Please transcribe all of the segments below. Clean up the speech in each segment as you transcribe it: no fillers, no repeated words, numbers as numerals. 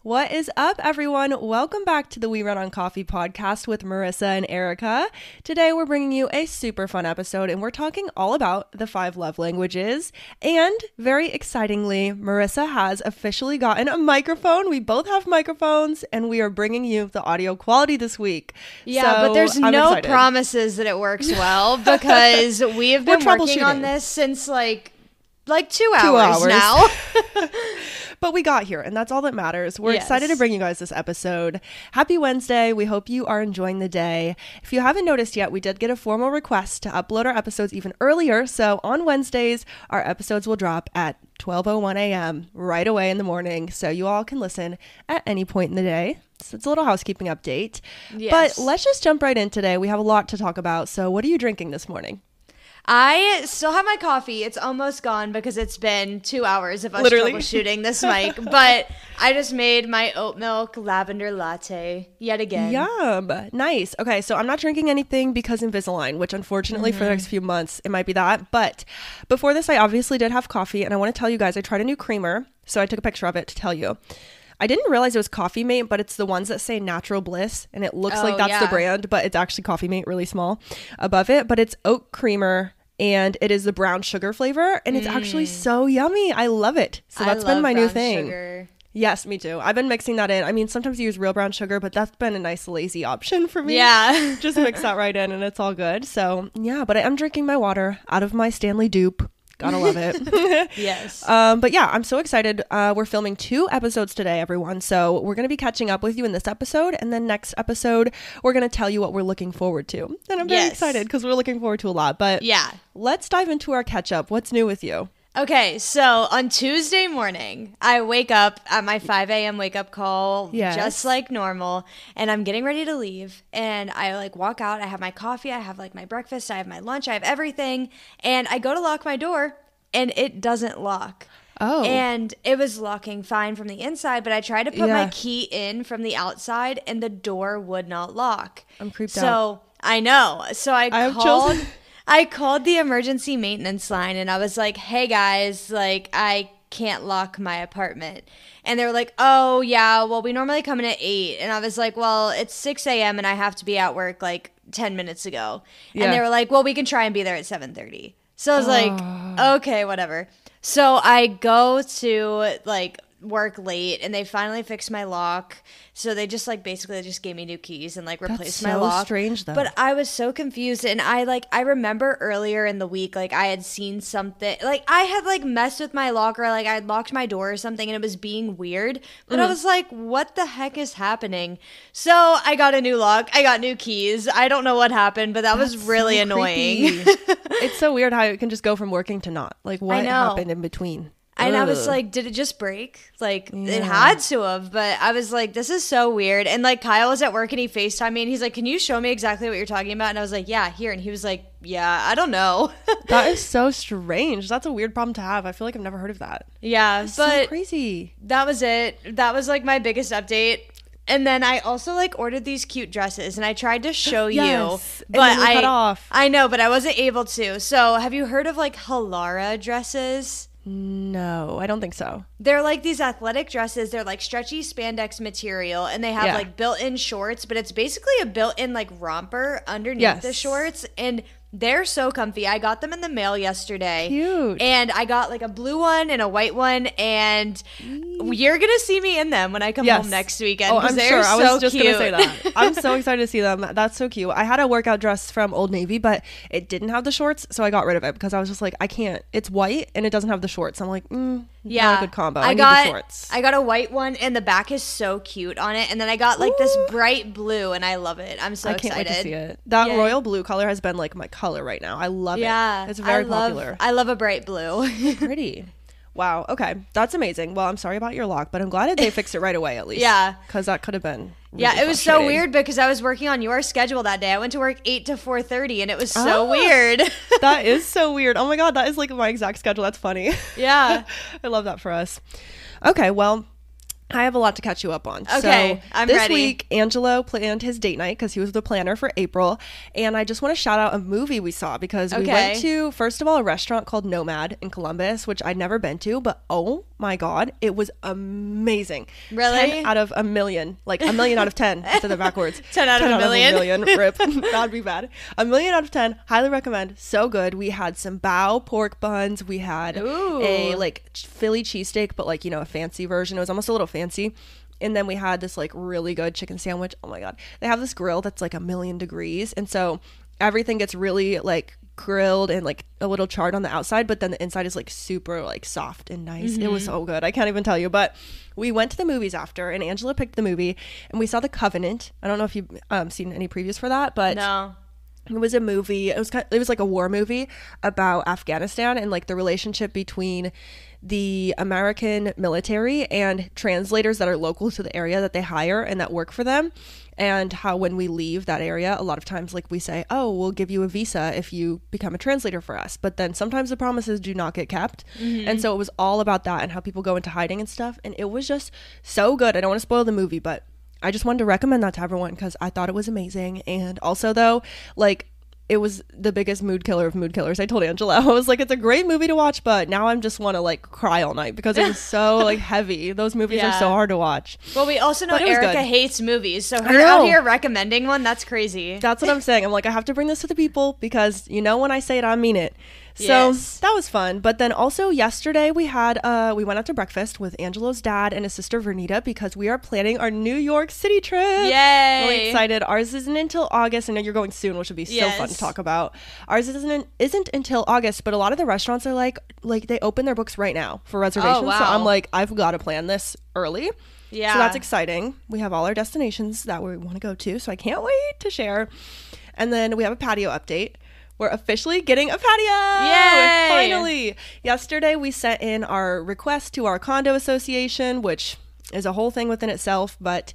What is up, everyone? Welcome back to the We Run on Coffee podcast with Marissa and Arika. Today, we're bringing you a super fun episode, and we're talking all about the 5 love languages. And very excitingly, Marissa has officially gotten a microphone. We both have microphones, and we are bringing you the audio quality this week. Yeah, but there's no promises that it works well because we have been working on this since like 2 hours now. But we got here, and that's all that matters. We're excited to bring you guys this episode. Happy Wednesday. We hope you are enjoying the day. If you haven't noticed yet, we did get a formal request to upload our episodes even earlier. So on Wednesdays, our episodes will drop at 12:01 a.m. right away in the morning. So you all can listen at any point in the day. So it's a little housekeeping update. Yes. But let's just jump right in today. We have a lot to talk about. So what are you drinking this morning? I still have my coffee. It's almost gone because it's been 2 hours of us troubleshooting this mic. But I just made my oat milk lavender latte yet again. Yum. Nice. Okay, so I'm not drinking anything because Invisalign, which unfortunately for the next few months, it might be that. But before this, I obviously did have coffee. And I want to tell you guys, I tried a new creamer. So I took a picture of it to tell you. I didn't realize it was Coffee Mate, but it's the ones that say Natural Bliss, and it looks like that's the brand, but it's actually Coffee Mate, really small above it. But it's oat creamer, and it is the brown sugar flavor, and it's actually so yummy. I love it. So that's been my new thing. Sugar. Yes, me too. I've been mixing that in. I mean, sometimes you use real brown sugar, but that's been a nice lazy option for me. Yeah. Just mix that right in, and it's all good. So yeah, but I am drinking my water out of my Stanley dupe. Gotta love it. Yes. But yeah, I'm so excited. We're filming 2 episodes today, everyone. So we're going to be catching up with you in this episode. And then next episode, we're going to tell you what we're looking forward to. And I'm very excited because we're looking forward to a lot. But yeah, let's dive into our catch up. What's new with you? Okay, so on Tuesday morning, I wake up at my 5 a.m. wake up call, just like normal, and I'm getting ready to leave, and I walk out, I have my coffee, I have my breakfast, I have my lunch, I have everything, and I go to lock my door, and it doesn't lock. Oh. And it was locking fine from the inside, but I tried to put my key in from the outside, and the door would not lock. I'm creeped out. So, I know. So I called the emergency maintenance line and I was like, hey guys, I can't lock my apartment. And they were like, oh yeah, well we normally come in at 8. And I was like, well, it's 6 a.m. and I have to be at work 10 minutes ago. Yeah. And they were like, well, we can try and be there at 7:30. So I was like, okay, whatever. So I go to work late and they finally fixed my lock. So they just basically just gave me new keys and replaced my lock. That's so strange though. But I was so confused, and I remember earlier in the week I had seen something, I had messed with my locker, I had locked my door or something and it was being weird. But I was like, what the heck is happening? So I got a new lock, I got new keys. I don't know what happened, but that was really annoying. It's so weird how it can just go from working to not. What happened in between? And I was like, did it just break? It had to have. But I was like, this is so weird. And Kyle was at work and he FaceTimed me and he's like, can you show me exactly what you're talking about? And I was like, yeah, here. And he was like, yeah, I don't know. That is so strange. That's a weird problem to have. I feel like I've never heard of that. Yeah. That's but so crazy. That was it. That was my biggest update. And then I also ordered these cute dresses and I tried to show you, but I know, but I wasn't able to. So have you heard of Halara dresses? No, I don't think so. They're these athletic dresses. They're stretchy spandex material and they have built-in shorts, but it's basically a built-in romper underneath the shorts, and they're so comfy. I got them in the mail yesterday. Cute. And I got a blue one and a white one, and you're going to see me in them when I come home next weekend. Oh, I'm sure. I was just going to say that. I'm so excited to see them. That's so cute. I had a workout dress from Old Navy, but it didn't have the shorts, so I got rid of it because I was just like, I can't. It's white and it doesn't have the shorts. I'm like, not a good combo. I need the shorts. I got a white one and the back is so cute on it. And then I got this bright blue and I love it. I'm so excited. I can't wait to see it. That royal blue color has been my color right now. I love it. It's very popular. I love a bright blue. Pretty. Wow. Okay. That's amazing. Well, I'm sorry about your lock, but I'm glad that they fixed it right away at least. Yeah. Because that could have been really it was so weird because I was working on your schedule that day. I went to work 8 to 4:30 and it was so weird. That is so weird. Oh my God. That is my exact schedule. That's funny. Yeah. I love that for us. Okay. Well, I have a lot to catch you up on. Okay, so I'm this ready. week, Angelo planned his date night because he was the planner for April. And I just want to shout out a movie we saw because we went to, first of all, a restaurant called Nomad in Columbus, which I'd never been to. But oh my God, it was amazing. Really? 10 out of a million. Like a million out of 10. I said that backwards. 10 out of a million. Rip. That'd be bad. A million out of 10. Highly recommend. So good. We had some bao pork buns. We had a like Philly cheesesteak, but like, you know, a fancy version. It was almost a little fancy. And then we had this like really good chicken sandwich. Oh my God. They have this grill that's like 1,000,000 degrees. And so everything gets really like grilled and like a little charred on the outside, but then the inside is like super like soft and nice. It was so good. I can't even tell you. But we went to the movies after, and Angela picked the movie, and we saw The Covenant. I don't know if you've seen any previews for that, but no. It was a movie. It was like a war movie about Afghanistan and like the relationship between the American military and translators that are local to the area that they hire and that work for them, and how when we leave that area, a lot of times like we say, oh, we'll give you a visa if you become a translator for us, but then sometimes the promises do not get kept. And so it was all about that and how people go into hiding and stuff, and it was just so good. I don't want to spoil the movie, but I just wanted to recommend that to everyone because I thought it was amazing. And also though, like, it was the biggest mood killer of mood killers. I told Angela, I was like, it's a great movie to watch, but now I'm just want to like cry all night because it was so like heavy. Those movies are so hard to watch. Well, we also know Arika hates movies, so her out here recommending one, that's crazy. That's what I'm saying. I'm like, I have to bring this to the people because, you know, when I say it, I mean it. So that was fun. But then also yesterday we had we went out to breakfast with Angelo's dad and his sister Vernita because we are planning our New York City trip. Yay! Really excited. Ours isn't until August. I know you're going soon, which would be so fun to talk about. Ours isn't until August, but a lot of the restaurants are like they open their books right now for reservations. Oh, wow. So I'm like, I've got to plan this early. Yeah. So that's exciting. We have all our destinations that we want to go to, so I can't wait to share. And then we have a patio update. We're officially getting a patio. Yay! Finally. Yesterday, we sent in our request to our condo association, which is a whole thing within itself, but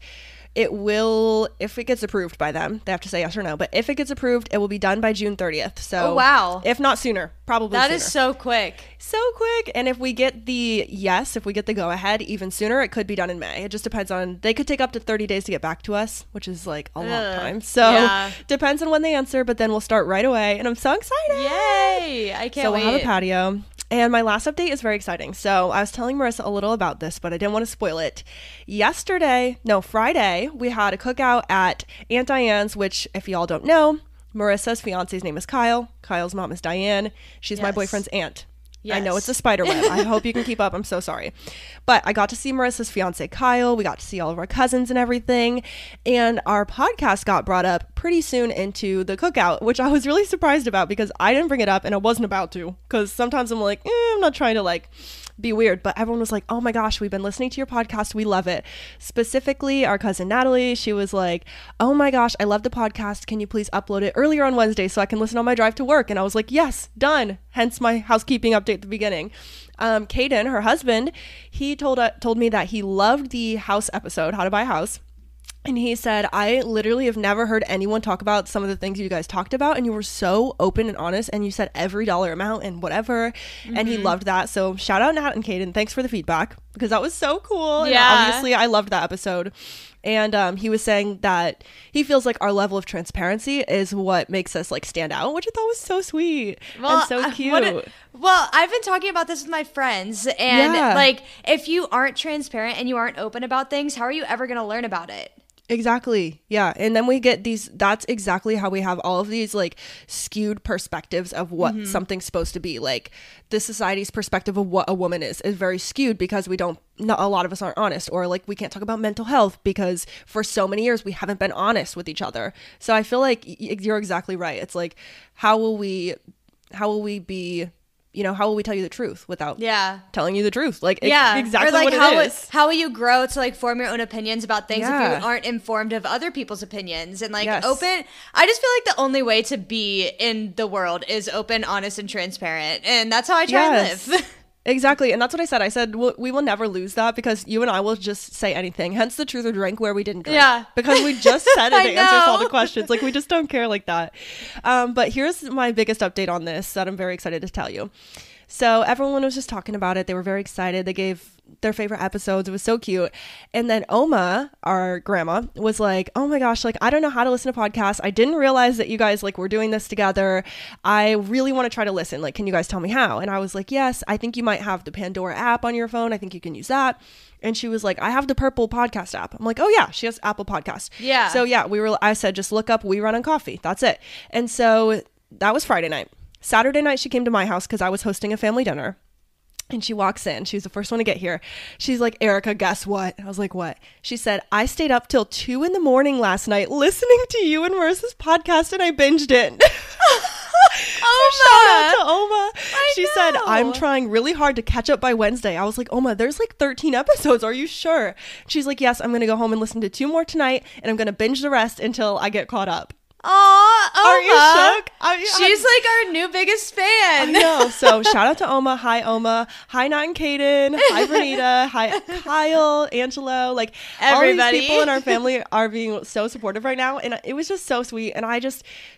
it will, if it gets approved by them, they have to say yes or no, but if it gets approved, it will be done by June 30th. So, wow. If not sooner, probably that sooner. Is so quick. So quick. And if we get the yes, if we get the go ahead even sooner, it could be done in May. It just depends on, they could take up to 30 days to get back to us, which is like a long time. So depends on when they answer, but then we'll start right away. And I'm so excited. Yay. I can't wait. So we'll have a patio. And my last update is very exciting. So I was telling Marissa a little about this, but I didn't want to spoil it. Friday, we had a cookout at Aunt Diane's, which if y'all don't know, Marissa's fiance's name is Kyle. Kyle's mom is Diane. She's my boyfriend's aunt. Yes. I know it's a spider web. I hope you can keep up. I'm so sorry. But I got to see Marissa's fiance, Kyle. We got to see all of our cousins and everything. And our podcast got brought up pretty soon into the cookout, which I was really surprised about because I didn't bring it up and I wasn't about to. Because sometimes I'm like, I'm not trying to like be weird. But everyone was like, oh my gosh, we've been listening to your podcast. We love it. Specifically, our cousin Natalie, she was like, oh my gosh, I love the podcast. Can you please upload it earlier on Wednesday so I can listen on my drive to work? And I was like, yes, done. Hence my housekeeping update at the beginning. Caden, her husband, he told me that he loved the house episode, How to Buy a House. And he said, I literally have never heard anyone talk about some of the things you guys talked about. And you were so open and honest. And you said every dollar amount and whatever. Mm-hmm. And he loved that. So shout out Nat and Caden. Thanks for the feedback because that was so cool. Yeah. And obviously, I loved that episode. And he was saying that he feels like our level of transparency is what makes us like stand out, which I thought was so sweet and so cute. Well, I've been talking about this with my friends. And like, if you aren't transparent and you aren't open about things, how are you ever going to learn about it? Exactly. Yeah. And then we get that's exactly how we have all of these like skewed perspectives of what something's supposed to be. Like the society's perspective of what a woman is very skewed because a lot of us aren't honest, or like we can't talk about mental health because for so many years we haven't been honest with each other. So I feel like you're exactly right. It's like, how will we be, how will we tell you the truth without telling you the truth? Like, exactly, or like what it is. How will you grow to like form your own opinions about things if you aren't informed of other people's opinions and like open? I just feel like the only way to be in the world is open, honest, and transparent. And that's how I try and live. Exactly. And that's what I said. I said, we will never lose that because you and I will just say anything. Hence the truth or drink where we didn't drink. Yeah. Because we just said it. It answers all the questions. Like we just don't care like that. But here's my biggest update on this that I'm very excited to tell you. So everyone was just talking about it. They were very excited. They gave their favorite episodes. It was so cute. And then Oma, our grandma, was like, oh my gosh, like, I don't know how to listen to podcasts. I didn't realize that you guys like were doing this together. I really want to try to listen. Like, can you guys tell me how? And I was like, yes, I think you might have the Pandora app on your phone. I think you can use that. And she was like, I have the Purple podcast app. I'm like, oh yeah, she has Apple Podcast. Yeah. So yeah, I said, just look up We Run on Coffee. That's it. And so that was Friday night. Saturday night, she came to my house because I was hosting a family dinner. And she walks in. She was the first one to get here. She's like, Arika, guess what? I was like, what? She said, I stayed up till 2 a.m. last night listening to you and Marissa's podcast, and I binged it. Shout out to Oma. She said, I'm trying really hard to catch up by Wednesday. I was like, Oma, there's like 13 episodes. Are you sure? She's like, yes, I'm going to go home and listen to 2 more tonight, and I'm going to binge the rest until I get caught up. Aw, Oma. Are you shook? She's like our new biggest fan. I know. So shout out to Oma. Hi, Oma. Hi, Nat and Kaden. Hi, Vernita. Hi, Kyle, Angelo. Like, everybody. All these people in our family are being so supportive right now. And it was just so sweet. And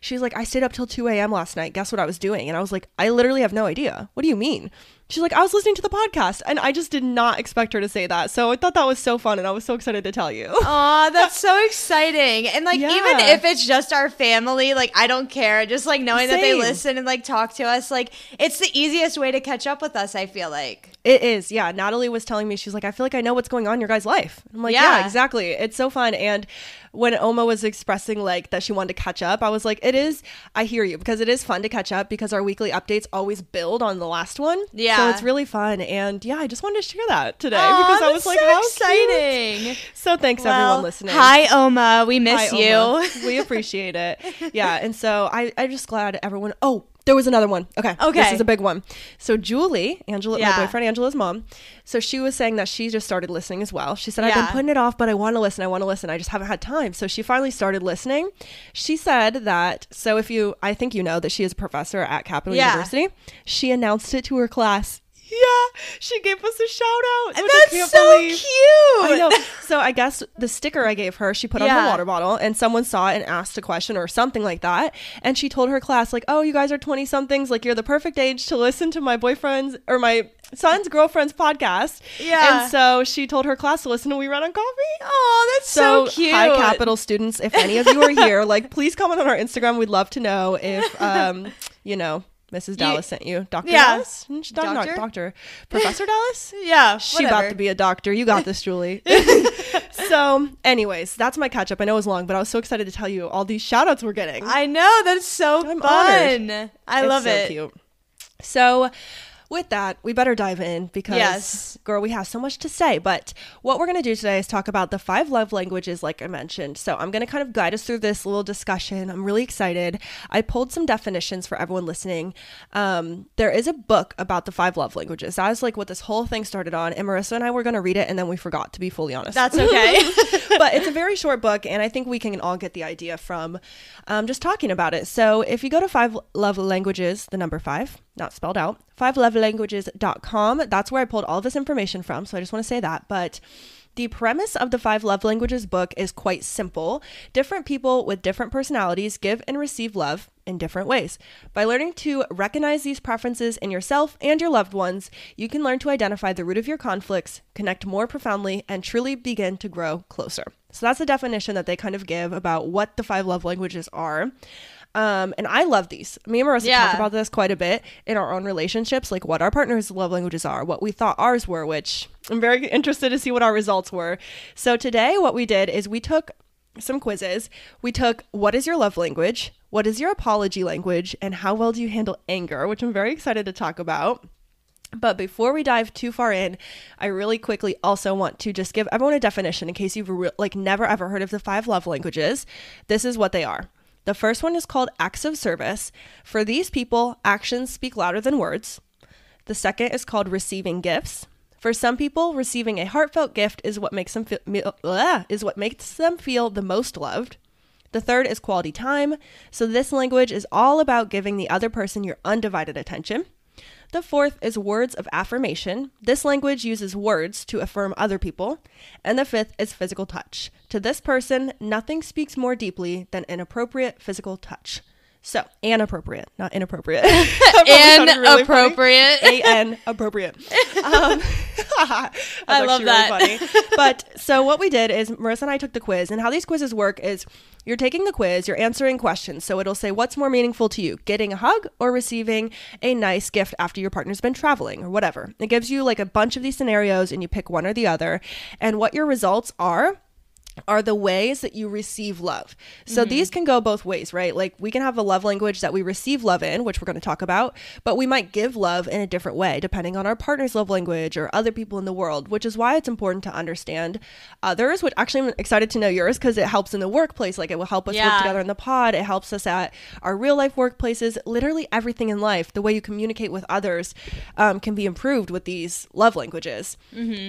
she's like, I stayed up till 2 a.m. last night. Guess what I was doing? And I was like, I literally have no idea. What do you mean? She's like, I was listening to the podcast, and I just did not expect her to say that. So I thought that was so fun, and I was so excited to tell you. Aw, that's so exciting. And like, even if it's just our family, like, I don't care. Just like knowing that they listen and like talk to us, like, it's the easiest way to catch up with us, I feel like. It is. Yeah. Natalie was telling me, she's like, I feel like I know what's going on in your guys' life. I'm like, yeah, exactly. It's so fun. And when Oma was expressing like that she wanted to catch up, I was like, I hear you, because it is fun to catch up because our weekly updates always build on the last one. Yeah. So it's really fun. And yeah, I just wanted to share that today because I was like, so how exciting. Cute. So thanks everyone listening. Hi, Oma. We miss you. Oma. We appreciate it. Yeah. And so I'm just glad everyone. Oh, there was another one. Okay. This is a big one. So Julie, my boyfriend Angela's mom, so she was saying that she just started listening as well. She said, I've been putting it off, but I want to listen. I just haven't had time. So she finally started listening. She said that, so I think you know that she is a professor at Capital University. She announced it to her class. Yeah, she gave us a shout out. That's so cute. I know. So I guess the sticker I gave her, she put on her water bottle, and someone saw it and asked a question or something like that. And she told her class, like, oh, you guys are 20 somethings. Like, you're the perfect age to listen to my boyfriend's or my son's girlfriend's podcast. Yeah. And so she told her class to listen to We Run on Coffee. Oh, that's so cute. Hi, Capital students. If any of you are here, like, please comment on our Instagram. We'd love to know if, Mrs. Dallas sent you. Dr. Dallas? Doctor. Professor Dallas? Yeah. She about to be a doctor. You got this, Julie. So anyways, that's my catch up. I know it was long, but I was so excited to tell you all these shout outs we're getting. I know. That's so fun. Honored. I love it. Cute. So with that, we better dive in because, girl, we have so much to say. But what we're going to do today is talk about the 5 love languages, like I mentioned. So I'm going to kind of guide us through this little discussion. I'm really excited. I pulled some definitions for everyone listening. There is a book about the 5 love languages. That is like what this whole thing started on. And Marissa and I were going to read it, and then we forgot, to be fully honest. That's okay. But it's a very short book, and I think we can all get the idea from just talking about it. So if you go to 5 love languages, the number 5, not spelled out, 5lovelanguages.com. That's where I pulled all of this information from. So I just want to say that. But the premise of the 5 love languages book is quite simple. Different people with different personalities give and receive love in different ways. By learning to recognize these preferences in yourself and your loved ones, you can learn to identify the root of your conflicts, connect more profoundly, and truly begin to grow closer. So that's the definition that they kind of give about what the 5 love languages are. And I love these. Me and Marissa talk about this quite a bit in our own relationships, like what our partners' love languages are, what we thought ours were, which I'm very interested to see what our results were. So today what we did is we took some quizzes. We took what is your love language, what is your apology language, and how well do you handle anger, which I'm very excited to talk about. But before we dive too far in, I really quickly also want to just give everyone a definition in case you've never ever heard of the 5 love languages. This is what they are. The first one is called acts of service. For these people, actions speak louder than words. The second is called receiving gifts. For some people, receiving a heartfelt gift is what makes them feel the most loved. The third is quality time. So this language is all about giving the other person your undivided attention. The fourth is words of affirmation. This language uses words to affirm other people. And the fifth is physical touch. To this person, nothing speaks more deeply than inappropriate physical touch. So, inappropriate, not inappropriate. Inappropriate. A-N appropriate. I love that. Really funny. But so what we did is Marissa and I took the quiz, and how these quizzes work is you're taking the quiz, you're answering questions. So it'll say, what's more meaningful to you, getting a hug or receiving a nice gift after your partner's been traveling or whatever? It gives you like a bunch of these scenarios and you pick one or the other. And what your results are the ways that you receive love. So these can go both ways, right? Like we can have a love language that we receive love in, which we're going to talk about, but we might give love in a different way depending on our partner's love language or other people in the world, which is why it's important to understand others, which actually I'm excited to know yours because it helps in the workplace. Like it will help us work together in the pod. It helps us at our real life workplaces, literally everything in life. The way you communicate with others can be improved with these love languages.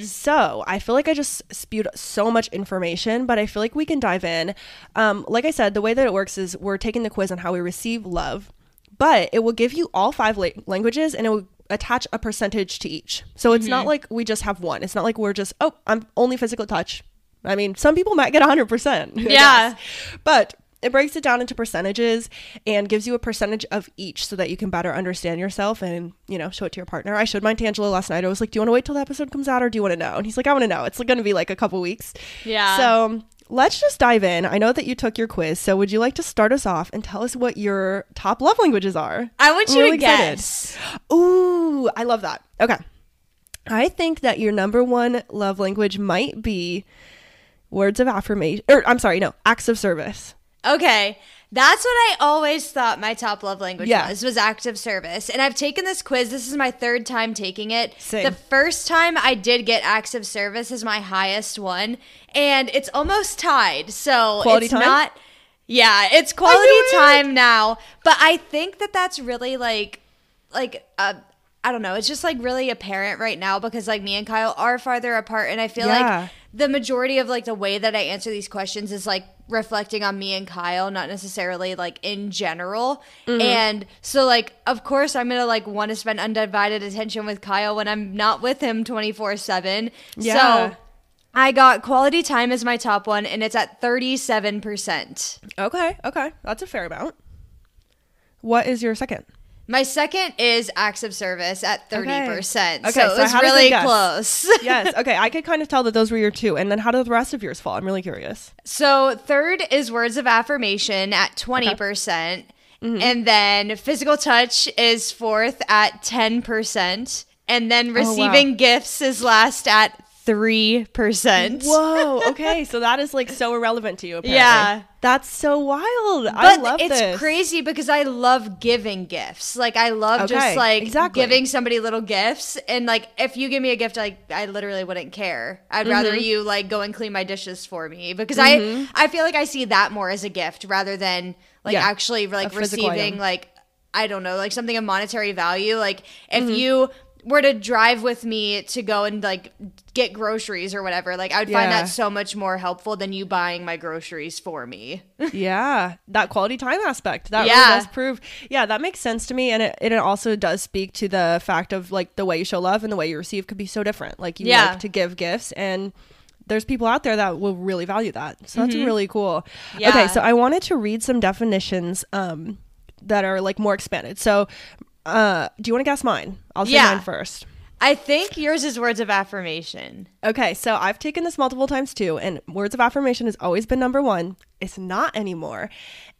So I feel like I just spewed so much information, but I feel like we can dive in. Like I said, the way that it works is we're taking the quiz on how we receive love, but it will give you all 5 languages and it will attach a percentage to each. So it's not like we just have one. It's not like we're just, I'm only physical touch. I mean, some people might get 100%. Yeah. But it breaks it down into percentages and gives you a percentage of each so that you can better understand yourself and, show it to your partner. I showed mine to Angelo last night. I was like, do you want to wait till the episode comes out or do you want to know? And he's like, I want to know. It's going to be like a couple weeks. Yeah. So let's just dive in. I know that you took your quiz. So would you like to start us off and tell us what your top love languages are? I want you to guess. Ooh, I love that. Okay. I think that your number one love language might be words of affirmation, acts of service. Okay, that's what I always thought my top love language was acts of service. And I've taken this quiz. This is my 3rd time taking it. Same. The first time I did get acts of service is my highest one. And it's almost tied. So quality it's time? not. Yeah, it's quality time now. But I think that that's really I don't know. It's just like really apparent right now because like me and Kyle are farther apart. And I feel like the majority of like the way that I answer these questions is like reflecting on me and Kyle, not necessarily like in general. And so like, of course I'm going to like want to spend undivided attention with Kyle when I'm not with him 24/7. Yeah. So I got quality time as my top one and it's at 37%. Okay. That's a fair amount. What is your second? My second is acts of service at 30%. Okay, so it was I had really close. Yes. Okay. I could kind of tell that those were your 2. And then how did the rest of yours fall? I'm really curious. So 3rd is words of affirmation at 20%. And then physical touch is 4th at 10%. And then receiving gifts is last at 3%. Whoa. Okay. So that is like so irrelevant to you, apparently. Yeah. That's so wild. But I love this. It's crazy because I love giving gifts. Like I love just like giving somebody little gifts. And like if you give me a gift, like I literally wouldn't care. I'd rather you like go and clean my dishes for me because I feel like I see that more as a gift rather than like actually like receiving like, I don't know, like something of monetary value. Like if you were to drive with me to go and like get groceries or whatever, like I would find that so much more helpful than you buying my groceries for me. Yeah, that quality time aspect that really does prove. Yeah, that makes sense to me, and it also does speak to the fact of like the way you show love and the way you receive could be so different. Like you like to give gifts, and there's people out there that will really value that. So that's really cool. Yeah. Okay, so I wanted to read some definitions that are like more expanded. So do you want to guess mine? I'll say mine first. I think yours is words of affirmation. Okay, so I've taken this multiple times too, and words of affirmation has always been number 1. It's not anymore.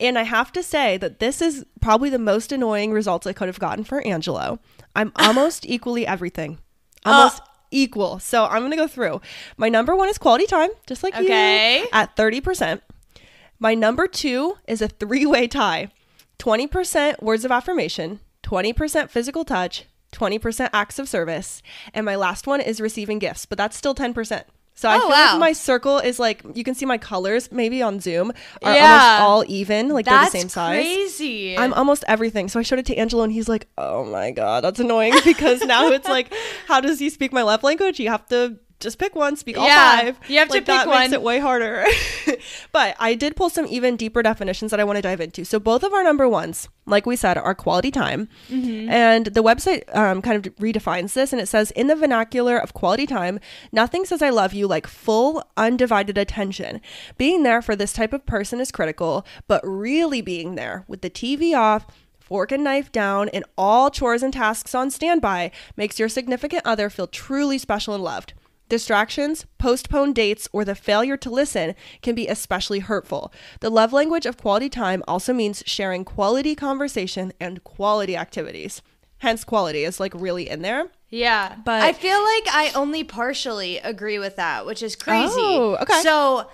And I have to say that this is probably the most annoying results I could have gotten for Angelo. I'm almost equally everything. Almost equal. So I'm going to go through. My number 1 is quality time, just like you, at 30%. My number 2 is a 3-way tie. 20% words of affirmation, 20% physical touch, 20% acts of service, and my last one is receiving gifts, but that's still 10%. So I feel like my circle is like, you can see my colors maybe on Zoom are almost all even, like they're the same size. That's crazy. I'm almost everything. So I showed it to Angelo and he's like, oh my God, that's annoying because now it's like, how does he speak my love language? You have to just pick one, speak all five. You have to pick that one. Makes it way harder. But I did pull some even deeper definitions that I want to dive into. So both of our number ones, like we said, are quality time. And the website kind of redefines this, and it says, in the vernacular of quality time, nothing says I love you like full, undivided attention. Being there for this type of person is critical, but really being there with the TV off, fork and knife down, and all chores and tasks on standby makes your significant other feel truly special and loved. Distractions, postponed dates, or the failure to listen can be especially hurtful. The love language of quality time also means sharing quality conversation and quality activities. Hence, quality is like really in there. Yeah. But I feel like I only partially agree with that, which is crazy. Oh, okay. So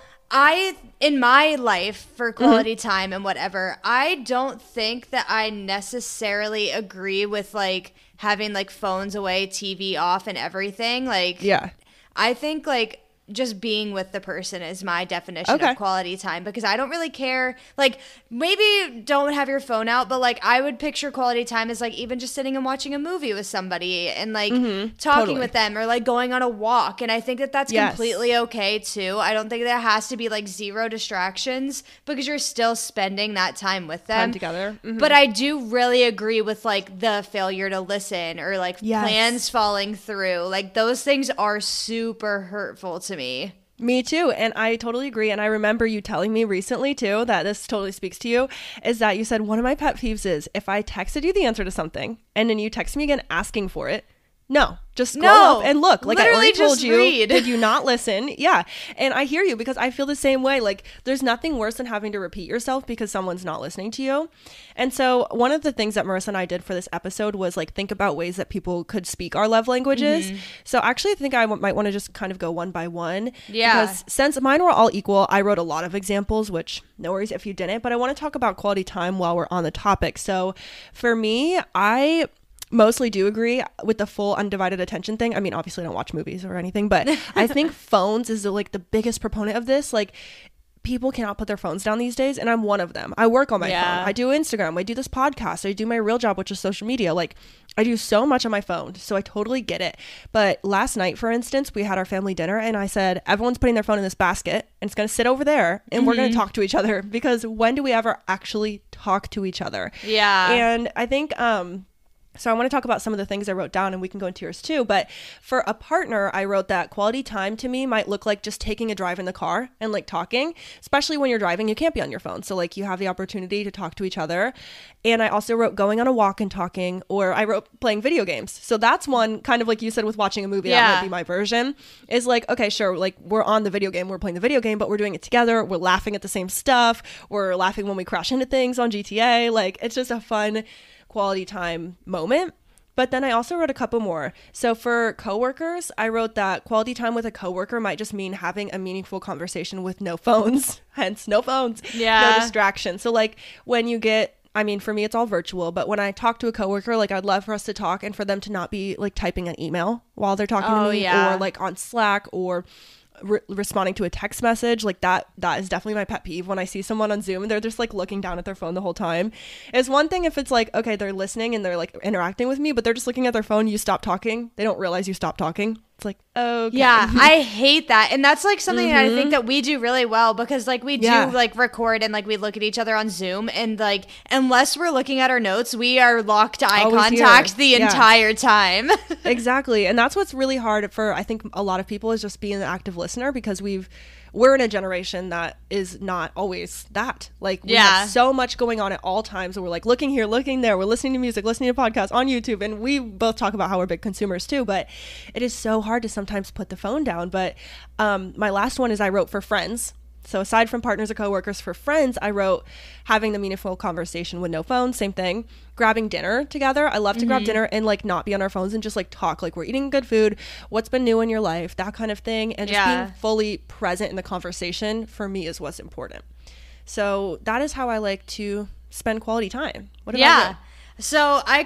in my life for quality time and whatever, I don't think that I necessarily agree with like having like phones away, TV off and everything. Like, yeah. I think like just being with the person is my definition of quality time, because I don't really care. Like, maybe don't have your phone out, but like I would picture quality time as like even just sitting and watching a movie with somebody and like talking with them, or like going on a walk. And I think that that's completely okay too. I don't think that has to be like zero distractions, because you're still spending that time with them. Time together. But I do really agree with like the failure to listen, or like plans falling through. Like those things are super hurtful to me. Me too. And I totally agree. And I remember you telling me recently too, that this totally speaks to you, is that you said one of my pet peeves is if I texted you the answer to something and then you text me again asking for it. No, just scroll up and look. Like I already told you, did you not listen? Yeah. And I hear you, because I feel the same way. Like there's nothing worse than having to repeat yourself because someone's not listening to you. And so one of the things that Marissa and I did for this episode was like think about ways that people could speak our love languages. So actually I think I might want to just kind of go one by one. Yeah. Because since mine were all equal, I wrote a lot of examples, which no worries if you didn't, but I want to talk about quality time while we're on the topic. So for me, I mostly do agree with the full undivided attention thing. I mean, obviously I don't watch movies or anything, but I think phones is like the biggest proponent of this. Like people cannot put their phones down these days, and I'm one of them. I work on my phone. I do Instagram. I do this podcast. I do my real job, which is social media. Like I do so much on my phone, so I totally get it. But last night, for instance, we had our family dinner, and I said, everyone's putting their phone in this basket, and it's going to sit over there, and we're going to talk to each other, because when do we ever actually talk to each other? Yeah. And I think, so I want to talk about some of the things I wrote down, and we can go into yours too. But for a partner, I wrote that quality time to me might look like just taking a drive in the car and like talking, especially when you're driving. You can't be on your phone. So like you have the opportunity to talk to each other. And I also wrote going on a walk and talking, or I wrote playing video games. So that's one, kind of like you said with watching a movie, that might be my version, is like, okay, sure, like we're on the video game, we're playing the video game, but we're doing it together. We're laughing at the same stuff. We're laughing when we crash into things on GTA. Like it's just a fun quality time moment. But then I also wrote a couple more. So for coworkers, I wrote that quality time with a coworker might just mean having a meaningful conversation with no phones, hence no phones, no distractions. So like when you get, I mean, for me, it's all virtual, but when I talk to a coworker, like I'd love for us to talk and for them to not be like typing an email while they're talking to me, or like on Slack, or responding to a text message. Like that is definitely my pet peeve. When I see someone on Zoom and they're just like looking down at their phone the whole time. It's one thing if it's like, okay, they're listening and they're like interacting with me, but they're just looking at their phone, you stop talking, they don't realize you stopped talking. It's like, okay. Yeah, I hate that. And that's like something that I think that we do really well, because like we do like record and like we look at each other on Zoom, and like unless we're looking at our notes, we are locked eye contact the entire time. Exactly. And that's what's really hard for, I think, a lot of people, is just being an active listener, because we're in a generation that is not always that. Like we have so much going on at all times, and we're like looking here, looking there, we're listening to music, listening to podcasts on YouTube, and we both talk about how we're big consumers too, but it is so hard to sometimes put the phone down. But my last one is I wrote for friends. So aside from partners or coworkers, for friends, I wrote having the meaningful conversation with no phone. Same thing. Grabbing dinner together. I love to grab dinner and like not be on our phones and just like talk, like we're eating good food, what's been new in your life, that kind of thing. And just being fully present in the conversation for me is what's important. So that is how I like to spend quality time. What about you? So I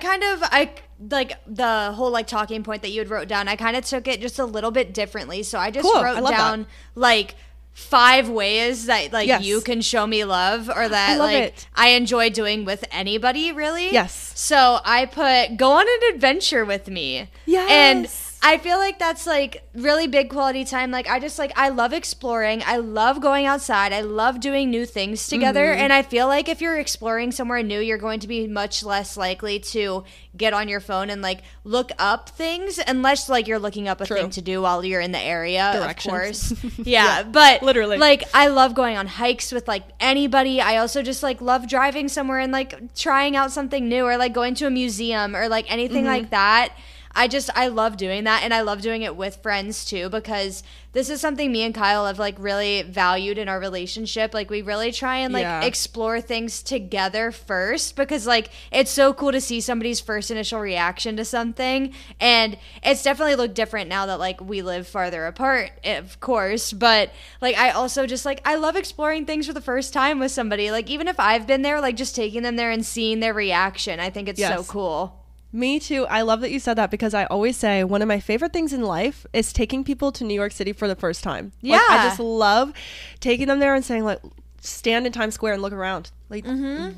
like the whole like talking point that you had wrote down, I kind of took it just a little bit differently. So I just wrote down like 5 ways that like you can show me love, or that I enjoy doing with anybody, really. Yes. So I put go on an adventure with me. Yes. And I feel like that's like really big quality time. Like I love exploring. I love going outside. I love doing new things together. And I feel like if you're exploring somewhere new, you're going to be much less likely to get on your phone and like look up things unless like you're looking up a thing to do while you're in the area. Directions. Of course. Yeah, but literally, like I love going on hikes with like anybody. I also just like love driving somewhere and like trying out something new, or like going to a museum or like anything like that. I love doing that, and I love doing it with friends too, because this is something me and Kyle have like really valued in our relationship. Like we really try and like explore things together first, because like it's so cool to see somebody's first initial reaction to something. And it's definitely looked different now that like we live farther apart, of course, but like I also just like I love exploring things for the first time with somebody. Like even if I've been there, like just taking them there and seeing their reaction, I think it's so cool. Me too. I love that you said that, because I always say one of my favorite things in life is taking people to New York City for the first time. Yeah. Like, I just love taking them there and saying like, stand in Times Square and look around. Like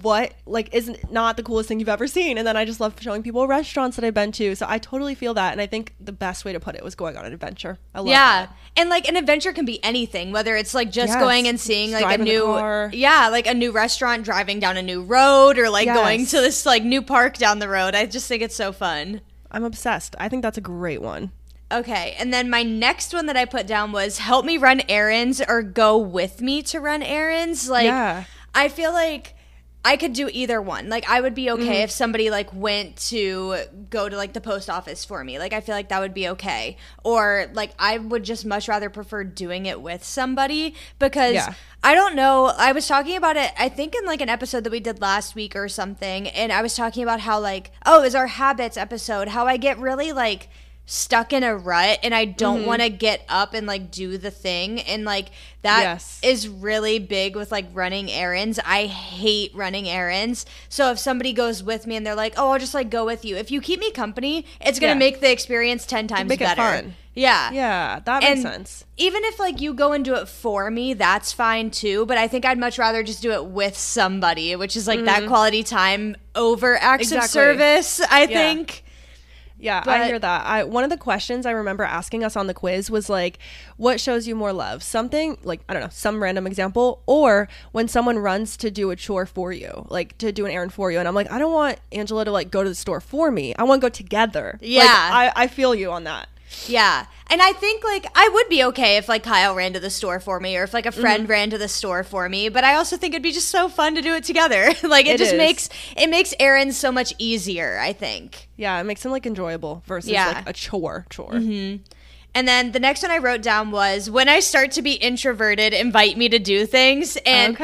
what like isn't not the coolest thing you've ever seen. And then I just love showing people restaurants that I've been to. So I totally feel that. And I think the best way to put it was going on an adventure. I love that. And like an adventure can be anything, whether it's like just going and seeing like a new like a new restaurant, driving down a new road, or like going to this like new park down the road. I just think it's so fun. I'm obsessed. I think that's a great one. Okay, and then my next one that I put down was help me run errands or go with me to run errands. Like, I feel like I could do either one. Like, I would be okay if somebody, like, went to go to, like, the post office for me. Like, I feel like that would be okay. Or, like, I would just much rather prefer doing it with somebody, because I don't know. I was talking about it, I think, in, like, an episode that we did last week or something, and I was talking about how, like, it was our habits episode, how I get really, like, stuck in a rut and I don't want to get up and like do the thing, and like that is really big with like running errands. I hate running errands. So if somebody goes with me and they're like, oh, I'll just like go with you, if you keep me company, it's gonna make the experience 10 times better. It fun. Yeah, that makes sense. Even if like you go and do it for me, that's fine too, but I think I'd much rather just do it with somebody, which is like that quality time over acts of service, I think. Yeah, I hear that. One of the questions I remember asking us on the quiz was like, what shows you more love? Something like, I don't know, some random example, or when someone runs to do a chore for you, like to do an errand for you. And I'm like, I don't want Angela to like go to the store for me. I want to go together. Yeah. Like, I feel you on that. Yeah. And I think like I would be okay if like Kyle ran to the store for me, or if like a friend ran to the store for me, but I also think it'd be just so fun to do it together. Like it just makes errands so much easier, I think. Yeah, it makes them like enjoyable versus like a chore. And then the next one I wrote down was when I start to be introverted, invite me to do things. And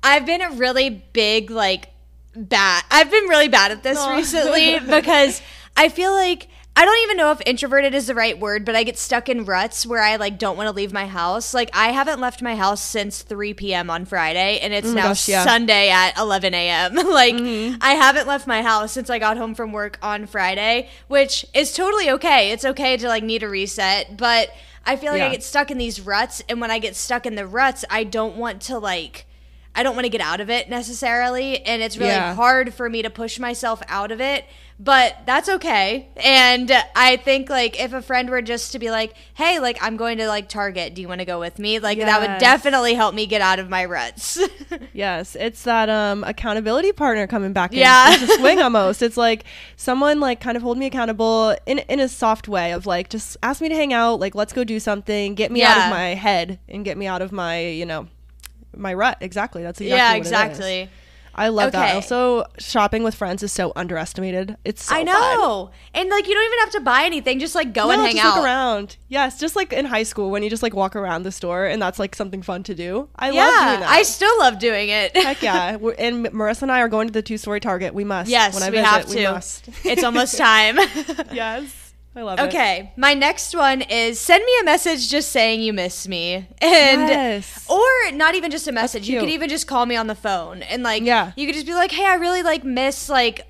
I've been a really big I've been really bad at this recently because I feel like I don't even know if introverted is the right word, but I get stuck in ruts where I like don't want to leave my house. Like I haven't left my house since 3 p.m. on Friday, and it's now Sunday at 11 a.m. Like I haven't left my house since I got home from work on Friday, which is totally okay. It's okay to like need a reset, but I feel like I get stuck in these ruts, and when I get stuck in the ruts, I don't want to get out of it necessarily, and it's really hard for me to push myself out of it, but that's okay. And I think like if a friend were just to be like, hey, like I'm going to like Target, do you want to go with me? Like that would definitely help me get out of my ruts. Yes, it's that accountability partner coming back into swing almost. It's like someone like kind of hold me accountable in a soft way of like just ask me to hang out, like let's go do something, get me out of my head and get me out of my, my rut. Exactly. That's exactly what it is. I love that. Also, shopping with friends is so underestimated. It's so I know. Fun. And like you don't even have to buy anything. Just like go and hang out. Look around. Yes, just like in high school when you just like walk around the store and that's like something fun to do. I love doing that. I still love doing it. Heck yeah. And Marissa and I are going to the 2-story Target. We must. Yes, when I visit, have to. We must. It's almost time. Yes. I love it. Okay, my next one is send me a message just saying you miss me. And or not even just a message. You could even just call me on the phone and like you could just be like, "Hey, I really like miss like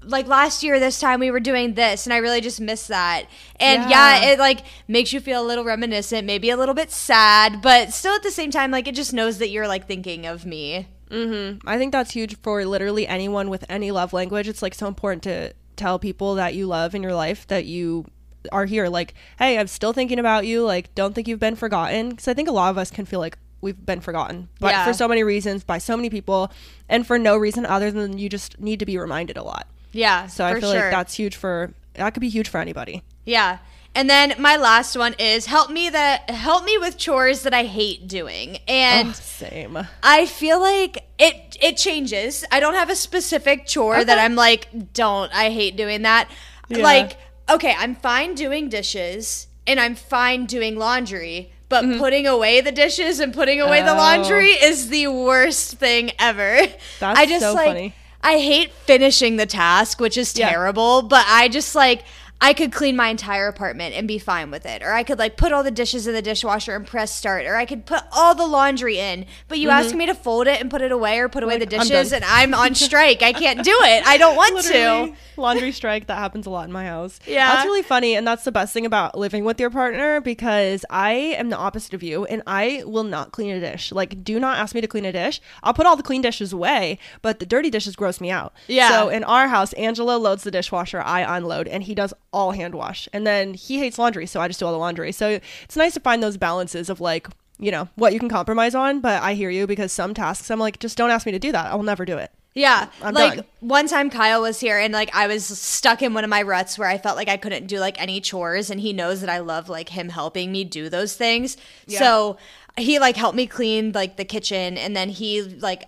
last year this time we were doing this and I really just miss that." And it like makes you feel a little reminiscent, maybe a little bit sad, but still at the same time like it just knows that you're like thinking of me. I think that's huge for literally anyone with any love language. It's like so important to tell people that you love in your life that you are here. Like, hey, I'm still thinking about you. Like, don't think you've been forgotten. Because I think a lot of us can feel like we've been forgotten, but for so many reasons, by so many people, and for no reason other than you just need to be reminded a lot. Yeah. So I feel like that could be huge for anybody. Yeah. And then my last one is help me with chores that I hate doing. And same. I feel like it changes. I don't have a specific chore that I'm like, I hate doing that. Yeah. Like, okay, I'm fine doing dishes and I'm fine doing laundry, but putting away the dishes and putting away the laundry is the worst thing ever. That's so funny. I hate finishing the task, which is terrible, but I just like, I could clean my entire apartment and be fine with it. Or I could like put all the dishes in the dishwasher and press start. Or I could put all the laundry in. But you ask me to fold it and put it away or put away the dishes and I'm on strike. I can't do it. I don't want to. Laundry strike. That happens a lot in my house. Yeah. That's really funny. And that's the best thing about living with your partner, because I am the opposite of you and I will not clean a dish. Like, do not ask me to clean a dish. I'll put all the clean dishes away, but the dirty dishes gross me out. Yeah. So in our house, Angelo loads the dishwasher, I unload, and he does all hand wash. And then he hates laundry, so I just do all the laundry. So it's nice to find those balances of like, you know, what you can compromise on. But I hear you, because some tasks I'm like, just don't ask me to do that. I will never do it. Yeah. I'm like done. One time Kyle was here and like I was stuck in one of my ruts where I felt like I couldn't do like any chores, and he knows that I love like him helping me do those things. Yeah. So he like helped me clean like the kitchen, and then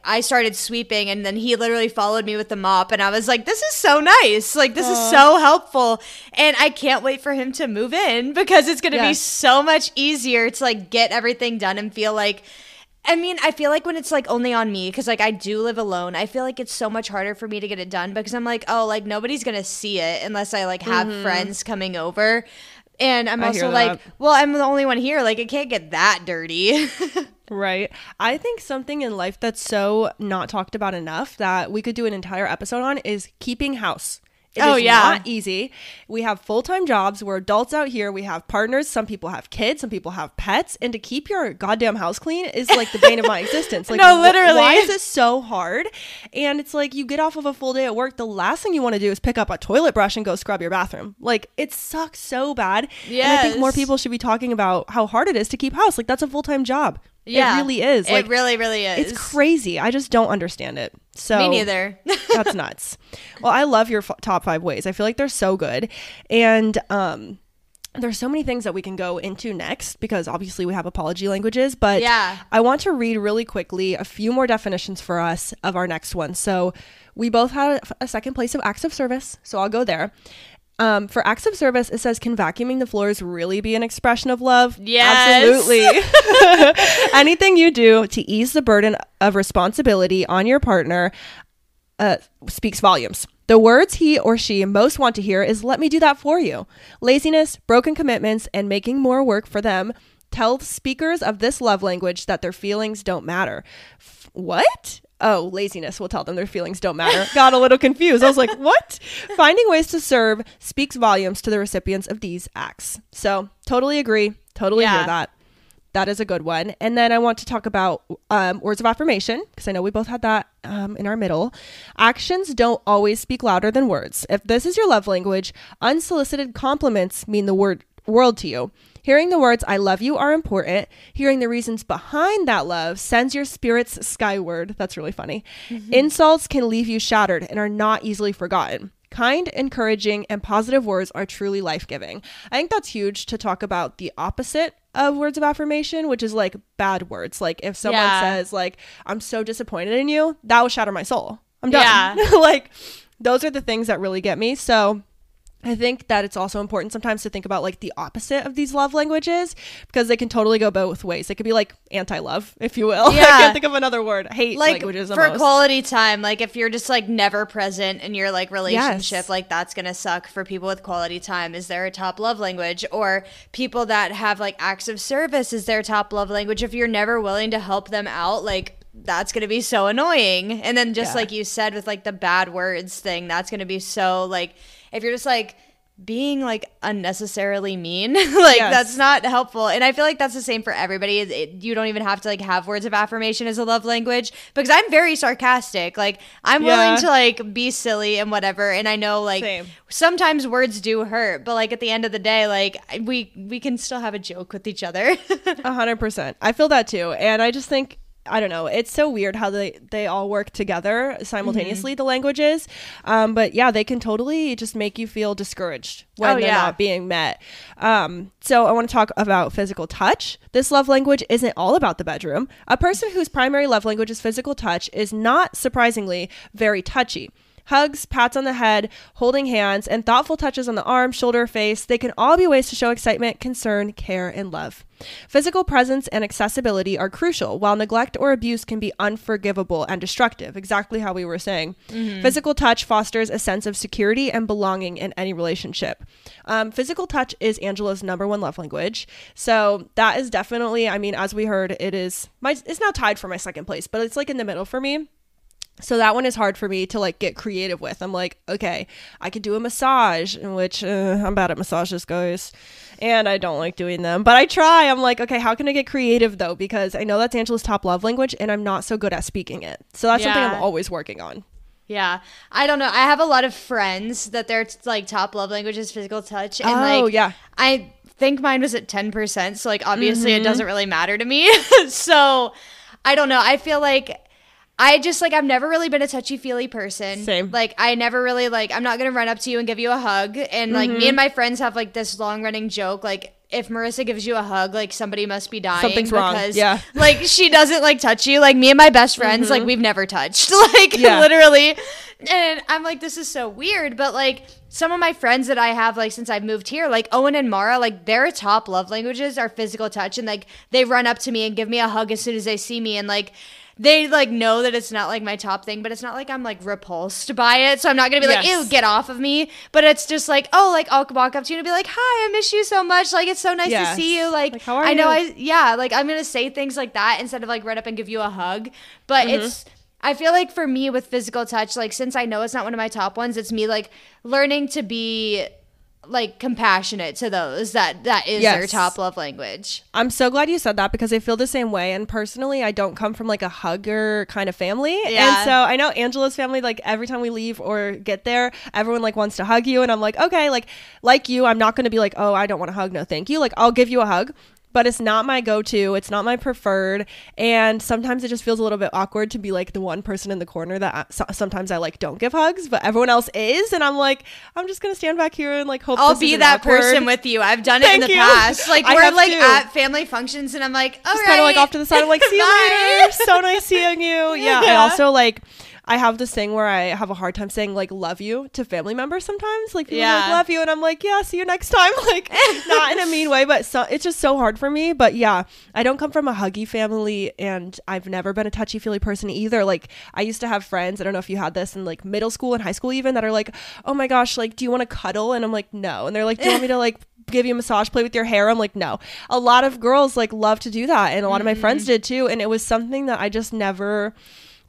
I started sweeping, and then he literally followed me with the mop, and I was like, this is so nice. Like, this is so helpful. And I can't wait for him to move in, because it's going to be so much easier to like get everything done and feel like, I mean, I feel like when it's like only on me, because like I do live alone, I feel like it's so much harder for me to get it done, because I'm like, oh, like nobody's going to see it unless I like have friends coming over. And I'm also like, well, I'm the only one here. Like, it can't get that dirty. Right. I think something in life that's so not talked about enough that we could do an entire episode on is keeping house. It is not easy. We have full-time jobs. We're adults out here. We have partners. Some people have kids. Some people have pets. And to keep your goddamn house clean is like the bane of my existence. Like, no, literally. Why is this so hard? And it's like, you get off of a full day at work. The last thing you want to do is pick up a toilet brush and go scrub your bathroom. Like, it sucks so bad. Yes. And I think more people should be talking about how hard it is to keep house. Like, that's a full-time job. Yeah, it really is. Like, it really, really is. It's crazy. I just don't understand it. So me neither. That's nuts. Well, I love your top 5 ways. I feel like they're so good. And there's so many things that we can go into next, because obviously we have apology languages. But I want to read really quickly a few more definitions for us of our next one. So we both had a second place of acts of service. So I'll go there. For acts of service, it says, can vacuuming the floors really be an expression of love? Yes. Absolutely. Anything you do to ease the burden of responsibility on your partner speaks volumes. The words he or she most want to hear is, let me do that for you. Laziness, broken commitments, and making more work for them tell speakers of this love language that their feelings don't matter. What? Oh, laziness will tell them their feelings don't matter. Got a little confused. I was like, what? Finding ways to serve speaks volumes to the recipients of these acts. So totally agree. Totally hear that. That is a good one. And then I want to talk about words of affirmation, because I know we both had that in our middle. Actions don't always speak louder than words. If this is your love language, unsolicited compliments mean the world to you. Hearing the words, I love you, are important. Hearing the reasons behind that love sends your spirits skyward. That's really funny. Mm-hmm. Insults can leave you shattered and are not easily forgotten. Kind, encouraging, and positive words are truly life-giving. I think that's huge to talk about the opposite of words of affirmation, which is like bad words. Like if someone says like, I'm so disappointed in you, that will shatter my soul. I'm done. Yeah. Like those are the things that really get me. So I think that it's also important sometimes to think about like the opposite of these love languages, because they can totally go both ways. They could be like anti-love, if you will. Yeah. I can't think of another word. Hate like, languages for almost. Quality time. Like if you're just like never present in your like relationship, like that's going to suck for people with quality time. Is there a top love language? Or people that have like acts of service is their top love language. If you're never willing to help them out, like that's going to be so annoying. And then just like you said with like the bad words thing, that's going to be so like, if you're just like being like unnecessarily mean. Like that's not helpful. And I feel like that's the same for everybody. You don't even have to like have words of affirmation as a love language, because I'm very sarcastic. Like I'm willing to like be silly and whatever. And I know like sometimes words do hurt, but like at the end of the day, like we can still have a joke with each other. 100%. I feel that too. And I just think, I don't know, it's so weird how they all work together simultaneously, the languages. But yeah, they can totally just make you feel discouraged when they're not being met. So I want to talk about physical touch. This love language isn't all about the bedroom. A person whose primary love language is physical touch is not surprisingly very touchy. Hugs, pats on the head, holding hands, and thoughtful touches on the arm, shoulder, face, they can all be ways to show excitement, concern, care, and love. Physical presence and accessibility are crucial, while neglect or abuse can be unforgivable and destructive, exactly how we were saying. Physical touch fosters a sense of security and belonging in any relationship. Physical touch is Angela's #1 love language. So that is definitely, I mean, as we heard, it's now tied for my second place, but it's like in the middle for me. So that one is hard for me to like get creative with. I'm like, okay, I could do a massage, in which I'm bad at massages, guys, and I don't like doing them, but I try. I'm like, okay, how can I get creative though? Because I know that's Angela's top love language and I'm not so good at speaking it. So that's something I'm always working on. Yeah. I don't know. I have a lot of friends that their like top love language is physical touch. And I think mine was at 10%. So like obviously it doesn't really matter to me. So I don't know. I feel like I've never really been a touchy-feely person. Same. Like, I never really, like, I'm not going to run up to you and give you a hug. And, like, me and my friends have, like, this long-running joke, like, if Marissa gives you a hug, like, somebody must be dying. Something's wrong. Yeah. Like, she doesn't, like, touch you. Like, me and my best friends, like, we've never touched. Like, literally. And I'm like, this is so weird. But, like, some of my friends that I have, like, since I've moved here, like, Owen and Mara, like, their top love languages are physical touch. And, like, they run up to me and give me a hug as soon as they see me. And, like, they like know that it's not like my top thing, but it's not like I'm like repulsed by it. So I'm not going to be like, ew, get off of me. But it's just like, oh, like I'll walk up to you and be like, hi, I miss you so much. Like, it's so nice to see you. Like how are you? Like I'm going to say things like that instead of like run up and give you a hug. But I feel like for me with physical touch, like since I know it's not one of my top ones, it's me like learning to be like compassionate to those that is their top love language. I'm so glad you said that because I feel the same way. And personally, I don't come from like a hugger kind of family. And so I know Angela's family, like every time we leave or get there, everyone like wants to hug you. And I'm like, okay, like you, I'm not going to be like, oh, I don't want a hug. No, thank you. Like I'll give you a hug. But it's not my go-to. It's not my preferred. And sometimes it just feels a little bit awkward to be like the one person in the corner that sometimes I like don't give hugs, but everyone else is. And I'm like, I'm just going to stand back here and like hope I'll be that awkward person with you. I've done it in the past. Like we're like at family functions and I'm like, all just right. kind of like off to the side. I'm like, see you later. So nice seeing you. Yeah. I also like, I have this thing where I have a hard time saying like love you to family members sometimes. Like people like love you and I'm like, yeah, see you next time. Like not in a mean way, but it's just so hard for me. But yeah, I don't come from a huggy family and I've never been a touchy-feely person either. Like I used to have friends, I don't know if you had this in like middle school and high school even, that are like, oh my gosh, like do you want to cuddle? And I'm like, no. And they're like, do you want me to like give you a massage, play with your hair? I'm like, no. A lot of girls like love to do that and a lot of my friends did too. And it was something that I just never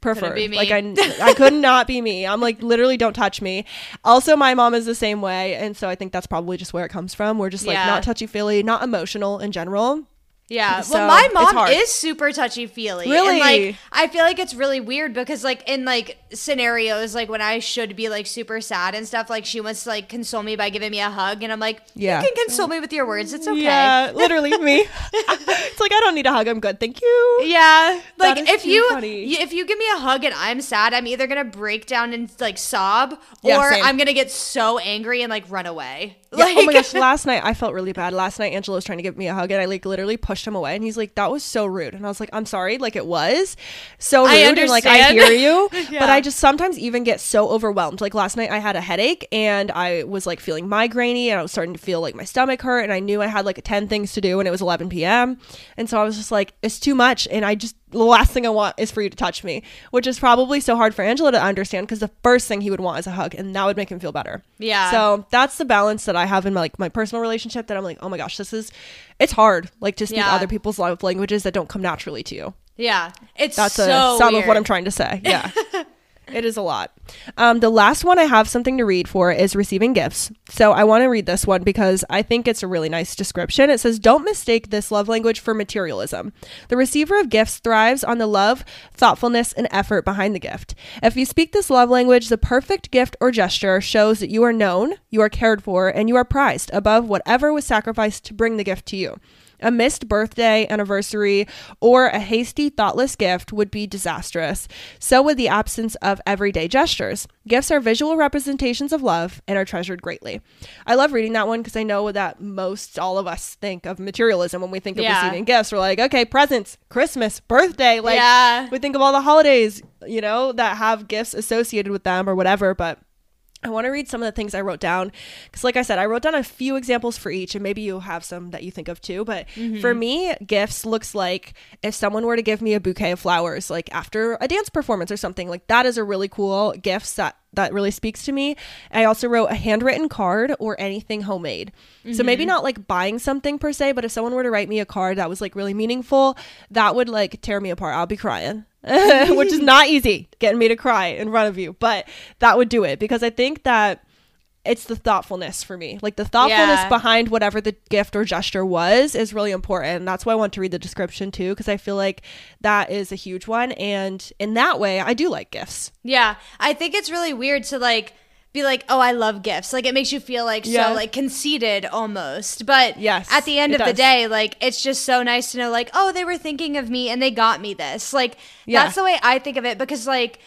preferred. Like I could not be me. I'm like, literally don't touch me. Also my mom is the same way, and so I think that's probably just where it comes from. We're just like not touchy-feely, not emotional in general. Yeah. So well, my mom is super touchy-feely. Really? And like I feel like it's really weird because like in like scenarios like when I should be like super sad and stuff, like she wants to like console me by giving me a hug and I'm like, you can console me with your words. It's okay. Yeah, literally me. It's like I don't need a hug. I'm good. Thank you. Yeah. Like if you give me a hug and I'm sad, I'm either going to break down and like sob or I'm going to get so angry and like run away. Yeah, like, oh my gosh, last night I felt really bad. Last night Angela was trying to give me a hug and I like literally pushed him away and he's like, that was so rude. And I was like, I'm sorry. Like it was so rude. And like I hear you. But I just sometimes even get so overwhelmed. Like last night I had a headache and I was like feeling migraine-y and I was starting to feel like my stomach hurt and I knew I had like 10 things to do and it was 11 p.m. And so I was just like, it's too much. And the last thing I want is for you to touch me, which is probably so hard for Angela to understand because the first thing he would want is a hug and that would make him feel better. Yeah. So that's the balance that I have in my personal relationship that I'm like, oh my gosh, it's hard like to speak other people's love languages that don't come naturally to you. Yeah. That's some of what I'm trying to say. Yeah. It is a lot. The last one I have something to read for is receiving gifts. So I want to read this one because I think it's a really nice description. It says, don't mistake this love language for materialism. The receiver of gifts thrives on the love, thoughtfulness, and effort behind the gift. If you speak this love language, the perfect gift or gesture shows that you are known, you are cared for, and you are prized above whatever was sacrificed to bring the gift to you. A missed birthday, anniversary, or a hasty, thoughtless gift would be disastrous. So would the absence of everyday gestures. Gifts are visual representations of love and are treasured greatly. I love reading that one because I know that most all of us think of materialism when we think of receiving gifts. We're like, okay, presents, Christmas, birthday. Like, we think of all the holidays, you know, that have gifts associated with them or whatever, but I want to read some of the things I wrote down because, like I said, I wrote down a few examples for each, and maybe you have some that you think of too. But for me, gifts looks like if someone were to give me a bouquet of flowers, like after a dance performance or something, like that is a really cool gift that really speaks to me. I also wrote a handwritten card or anything homemade. So maybe not like buying something per se, but if someone were to write me a card that was like really meaningful, that would like tear me apart. I'll be crying. Which is not easy, getting me to cry in front of you, but that would do it because I think that it's the thoughtfulness for me. Like the thoughtfulness behind whatever the gift or gesture was is really important. And that's why I want to read the description too, because I feel like that is a huge one. And in that way, I do like gifts. Yeah. I think it's really weird to like be like, oh, I love gifts. Like it makes you feel like so like conceited almost. But at the end of the day, like it's just so nice to know like, oh, they were thinking of me and they got me this. Like that's the way I think of it because like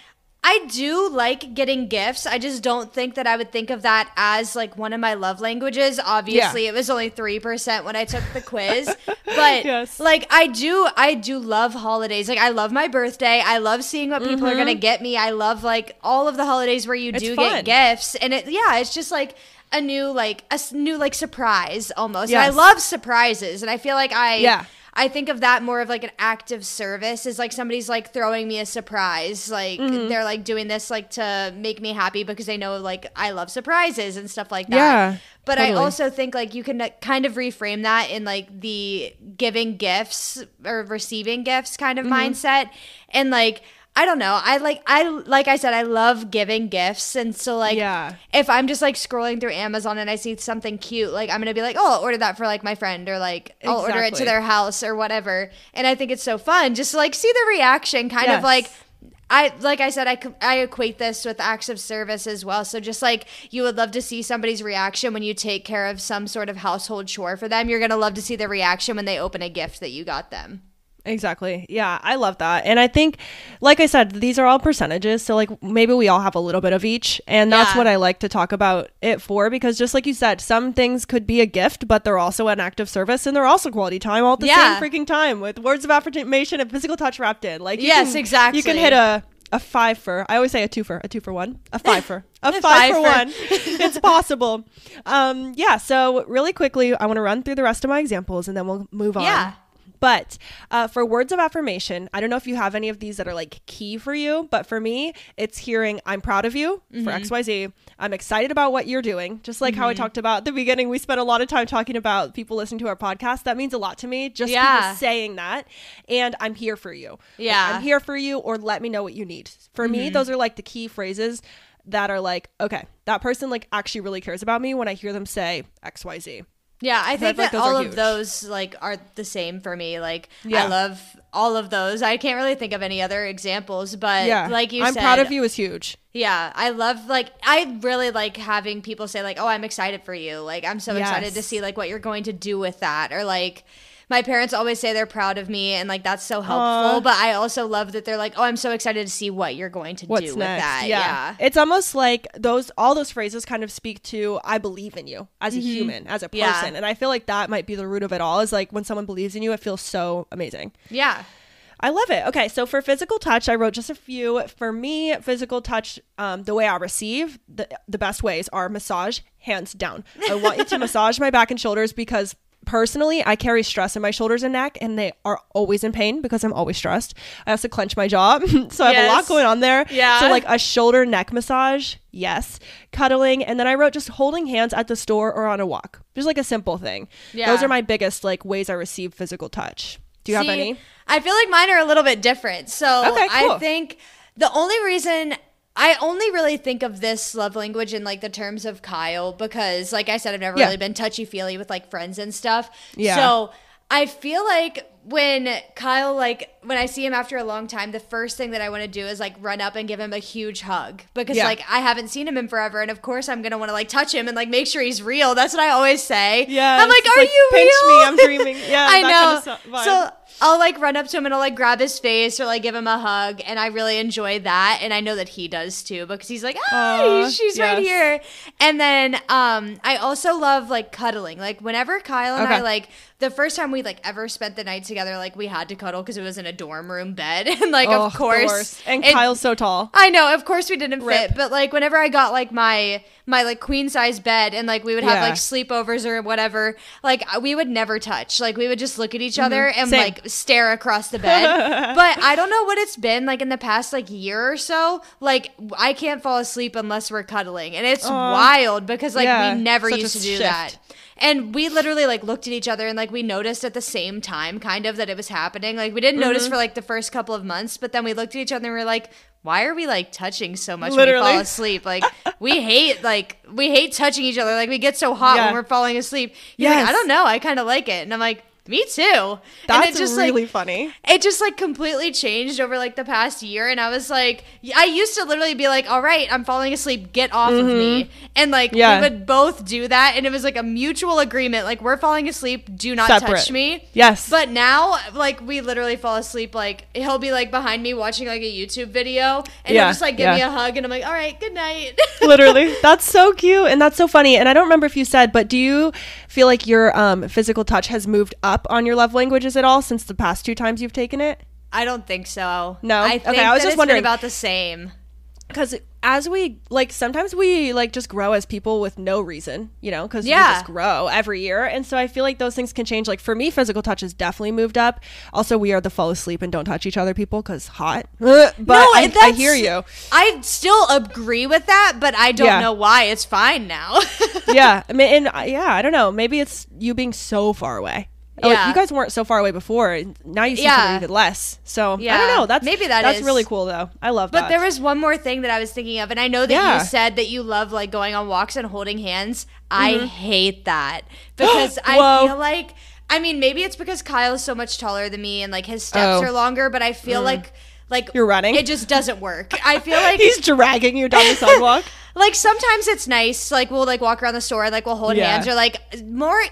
I do like getting gifts. I just don't think that I would think of that as like one of my love languages. Obviously, it was only 3% when I took the quiz. But like I do love holidays. Like I love my birthday. I love seeing what people are going to get me. I love like all of the holidays where you do get gifts. And it's just like a new surprise almost. And I love surprises. And I feel like I think of that more of like an act of service is like somebody's like throwing me a surprise. Like they're like doing this like to make me happy because they know like I love surprises and stuff like that. Yeah, but totally. I also think like you can kind of reframe that in like the giving gifts or receiving gifts kind of mindset. And like, I don't know. Like I said, I love giving gifts. And so like, if I'm just like scrolling through Amazon and I see something cute, like I'm going to be like, oh, I'll order that for like my friend or like I'll order it to their house or whatever. And I think it's so fun just to like see the reaction kind of like, like I said, I equate this with acts of service as well. So just like you would love to see somebody's reaction when you take care of some sort of household chore for them, you're going to love to see the reaction when they open a gift that you got them. Exactly. Yeah, I love that. And I think, like I said, these are all percentages. So like maybe we all have a little bit of each. And that's what I like to talk about it for, because just like you said, some things could be a gift, but they're also an act of service and they're also quality time all at the same freaking time with words of affirmation and physical touch wrapped in. Like exactly. You can hit a 5 for, I always say a 2 for 1, a 5 for, a 5 for 1. It's possible. So really quickly, I want to run through the rest of my examples and then we'll move on. Yeah. But for words of affirmation, I don't know if you have any of these that are like key for you, but for me, it's hearing I'm proud of you for XYZ. I'm excited about what you're doing. Just like how I talked about at the beginning, we spent a lot of time talking about people listening to our podcast. That means a lot to me. Just people saying that. And I'm here for you. Yeah. Like, I'm here for you, or let me know what you need. For me, those are like the key phrases that are like, okay, that person like actually really cares about me when I hear them say XYZ. Yeah, I think that all of those like are the same for me. Like I love all of those. I can't really think of any other examples, but like you said, I'm proud of you is huge. Yeah, I love I really like having people say like, "Oh, I'm excited for you." Like I'm so excited to see like what you're going to do with that, or like my parents always say they're proud of me, and like that's so helpful. But I also love that they're like, "Oh, I'm so excited to see what you're going to do with that." Yeah, it's almost like all those phrases kind of speak to I believe in you as a human, as a person, and I feel like that might be the root of it all. Is like when someone believes in you, it feels so amazing. Yeah. I love it. Okay, so for physical touch, I wrote just a few. For me, physical touch, the way I receive, the best ways are massage, hands down. I want you to massage my back and shoulders because personally, I carry stress in my shoulders and neck, and they are always in pain because I'm always stressed. I also clench my jaw, so I have a lot going on there. Yeah. So like a shoulder neck massage, yes. Cuddling, and then I wrote just holding hands at the store or on a walk. Just like a simple thing. Yeah. Those are my biggest like ways I receive physical touch. Do you have any? I feel like mine are a little bit different. So okay, cool. I think the only reason I only really think of this love language in like the terms of Kyle because like I said, I've never really been touchy-feely with like friends and stuff. Yeah. So I feel like when Kyle, like when I see him after a long time, the first thing that I want to do is like run up and give him a huge hug because like I haven't seen him in forever. And of course I'm going to want to like touch him and like make sure he's real. That's what I always say. Yeah. I'm like, are you real? Pinch me, I'm dreaming. Yeah. I know. Kind of so I'll like run up to him and I'll like grab his face or like give him a hug. And I really enjoy that. And I know that he does too because he's like, oh, she's right here. And then I also love like cuddling. Like whenever Kyle and I like the first time we like ever spent the night together, like we had to cuddle because it was in a dorm room bed. And like, of course. And Kyle's so tall. I know. Of course we didn't fit. But like whenever I got like my like queen size bed and like we would have like sleepovers or whatever, like we would never touch. Like we would just look at each other and like stare across the bed. But I don't know what it's been like in the past like year or so. Like I can't fall asleep unless we're cuddling. And it's wild because like we never used to do that. And we literally like looked at each other and like we noticed at the same time kind of that it was happening. Like we didn't notice for like the first couple of months, but then we looked at each other and we were like, why are we like touching so much when we fall asleep? Like we hate touching each other. Like we get so hot when we're falling asleep. You're like, I don't know. I kind of like it. And I'm like, me too. That's and it just, really like, funny. It just like completely changed over like the past year. And I was like, I used to literally be like, all right, I'm falling asleep. Get off of me. And like we would both do that. And it was like a mutual agreement. Like we're falling asleep. Do not touch me. Yes. But now like we literally fall asleep. Like he'll be like behind me watching like a YouTube video. And he'll just like give me a hug. And I'm like, all right, good night. Literally. That's so cute. And that's so funny. And I don't remember if you said, but do you feel like your physical touch has moved up on your love languages at all since the past 2 times you've taken it? I don't think so. No? I think I was just wondering about the same. Because as we, like, sometimes we, like, just grow as people with no reason, you know, because we just grow every year. And so I feel like those things can change. Like, for me, physical touch has definitely moved up. Also, we are the fall asleep and don't touch each other people because hot. But no, I hear you. I still agree with that, but I don't know why. It's fine now. I mean, and I don't know. Maybe it's you being so far away. Yeah. You guys weren't so far away before. Now you seem to be even less. So, I don't know. That's really cool, though. I love that. But there was one more thing that I was thinking of. And I know that you said that you love, like, going on walks and holding hands. I hate that. Because I feel like, I mean, maybe it's because Kyle is so much taller than me and, like, his steps are longer. But I feel like you're running. It just doesn't work. I feel like he's dragging you down the sidewalk. Like sometimes it's nice, like we'll like walk around the store and like we'll hold hands, or like more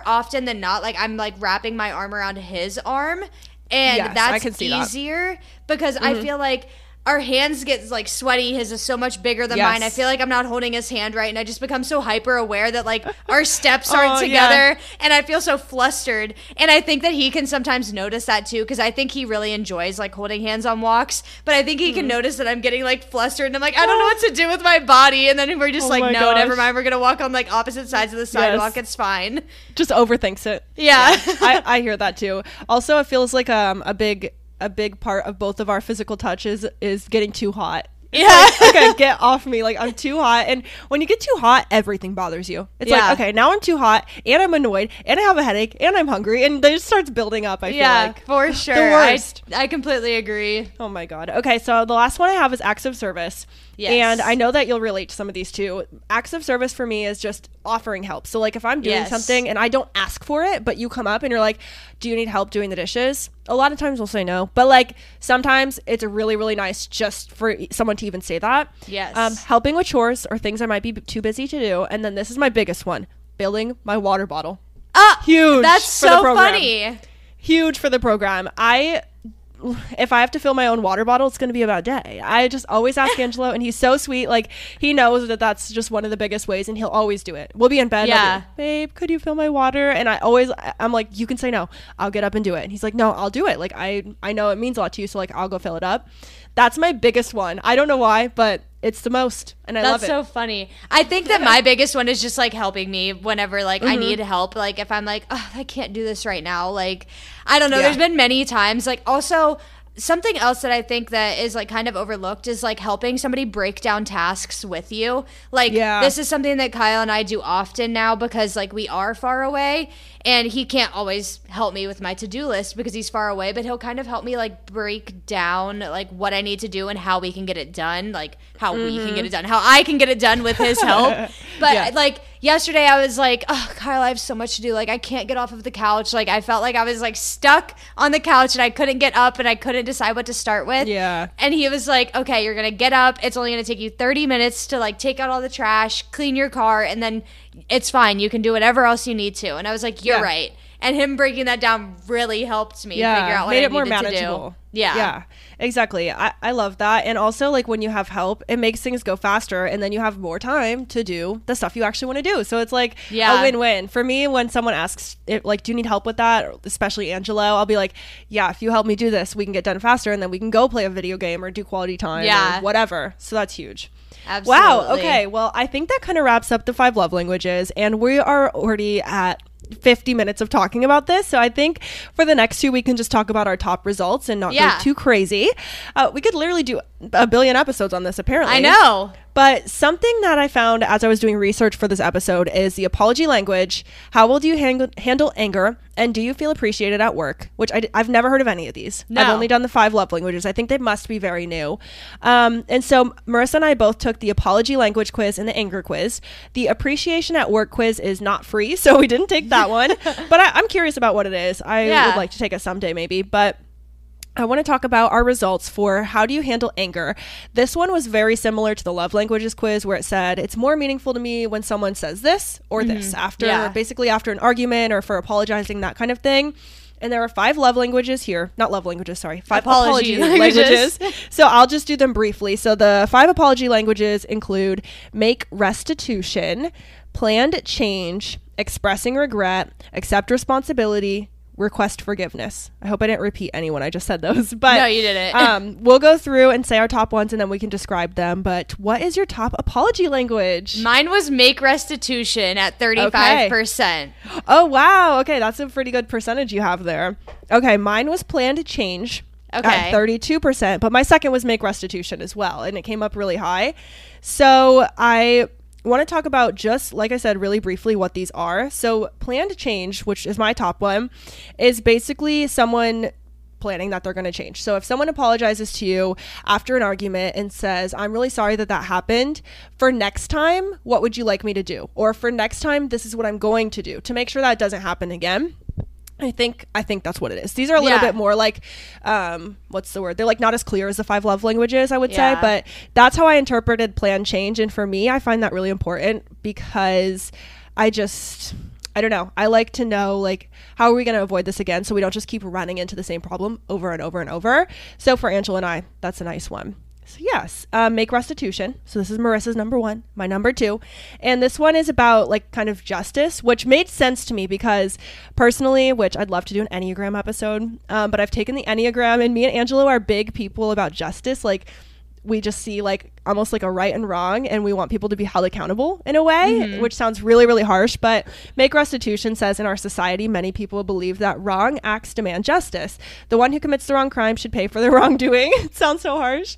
often than not, like I'm like wrapping my arm around his arm, and that's easier because I feel like our hands get like sweaty. His is so much bigger than mine. I feel like I'm not holding his hand right, and I just become so hyper aware that like our steps aren't together, and I feel so flustered. And I think that he can sometimes notice that too, because I think he really enjoys like holding hands on walks. But I think he can notice that I'm getting like flustered, and I'm like, I don't know what to do with my body. And then we're just like, no, never mind. We're gonna walk on like opposite sides of the sidewalk. It's fine. Just overthinks it. Yeah. I hear that too. Also, it feels like a big part of both of our physical touches is getting too hot. It's like, okay, get off me. Like, I'm too hot. And when you get too hot, everything bothers you. It's like, okay, now I'm too hot, and I'm annoyed, and I have a headache, and I'm hungry, and it just starts building up, I feel like. For sure. The worst. I completely agree. Oh, my God. Okay, so the last one I have is acts of service. Yes. And I know that you'll relate to some of these too. Acts of service for me is just offering help. So like if I'm doing something and I don't ask for it, but you come up and you're like, do you need help doing the dishes? A lot of times we'll say no. But like sometimes it's really, really nice just for someone to even say that. Yes. Helping with chores or things I might be too busy to do. And then this is my biggest one. Filling my water bottle. Huge. That's so funny. Huge for the program. If I have to fill my own water bottle, it's going to be about a day. I just always ask Angelo, and he's so sweet. Like, he knows that that's just one of the biggest ways, and he'll always do it. We'll be in bed. Yeah. Like, babe, could you fill my water? And I'm like, you can say no. I'll get up and do it. And he's like, no, I'll do it. Like, I know it means a lot to you, so, like, I'll go fill it up. That's my biggest one. I don't know why, but it's the most, and I love it. That's so funny. I think that my biggest one is just, like, helping me whenever, like, I need help. Like, if I'm like, oh, I can't do this right now. Like, I don't know. There's been many times. Like, also, something else that I think that is like kind of overlooked is like helping somebody break down tasks with you. Like this is something that Kyle and I do often now because like we are far away and he can't always help me with my to-do list because he's far away, but he'll kind of help me like break down like what I need to do and how we can get it done, like how we can get it done, how I can get it done with his help. But like yesterday I was like, oh, Kyle, I have so much to do. Like I can't get off of the couch. Like I felt like I was like stuck on the couch and I couldn't get up and I couldn't decide what to start with. Yeah. And he was like, okay, you're going to get up. It's only going to take you 30 minutes to like take out all the trash, clean your car, and then it's fine. You can do whatever else you need to. And I was like, you're right. And him breaking that down really helped me figure out what I needed to do. Yeah, exactly. I love that. And also, like, when you have help, it makes things go faster and then you have more time to do the stuff you actually want to do. So it's like a win-win. For me, when someone asks, like, do you need help with that? Especially Angelo, I'll be like, yeah, if you help me do this, we can get done faster and then we can go play a video game or do quality time or whatever. So that's huge. Absolutely. Wow. Okay. Well, I think that kind of wraps up the 5 love languages. And we are already at 50 minutes of talking about this. So I think for the next 2, we can just talk about our top results and not go too crazy. We could literally do a billion episodes on this, apparently. I know. But something that I found as I was doing research for this episode is the apology language. How well do you handle anger? And do you feel appreciated at work? Which I've never heard of any of these. No. I've only done the 5 love languages. I think they must be very new. And so Marissa and I both took the apology language quiz and the anger quiz. The appreciation at work quiz is not free, so we didn't take that one. But I'm curious about what it is. I would like to take it someday maybe. But I want to talk about our results for how do you handle anger. This one was very similar to the love languages quiz where it said it's more meaningful to me when someone says this or this basically after an argument or for apologizing, that kind of thing. And there are 5 love languages here. Not love languages, sorry. 5 apology languages. So I'll just do them briefly. So the 5 apology languages include make restitution, planned change, expressing regret, accept responsibility, request forgiveness. I hope I didn't repeat any when I just said those. But no, you didn't. We'll go through and say our top ones and then we can describe them. But what is your top apology language? Mine was make restitution at 35%. Okay. Oh, wow. Okay, that's a pretty good percentage you have there. Okay, mine was planned change at 32%. But my second was make restitution as well. And it came up really high. So I want to talk about, just like I said really briefly, what these are. So planned change, which is my top one, is basically someone planning that they're going to change. So if someone apologizes to you after an argument and says, I'm really sorry that happened, for next time, what would you like me to do? Or for next time, this is what I'm going to do to make sure that doesn't happen again. I think that's what it is. These are a little bit more like, what's the word? They're like not as clear as the 5 love languages, I would say, but that's how I interpreted plan change. And for me, I find that really important because I don't know. I like to know, like, how are we going to avoid this again so we don't just keep running into the same problem over and over and over. So for Angela and I, that's a nice one. So yes, make restitution. So this is Marissa's number 1, my number 2. And this one is about like kind of justice, which made sense to me because personally, which I'd love to do an Enneagram episode, but I've taken the Enneagram and me and Angelo are big people about justice. Like we just see like almost like a right and wrong, and we want people to be held accountable in a way, which sounds really, really harsh. But make restitution says in our society, many people believe that wrong acts demand justice. The one who commits the wrong crime should pay for their wrongdoing. It sounds so harsh.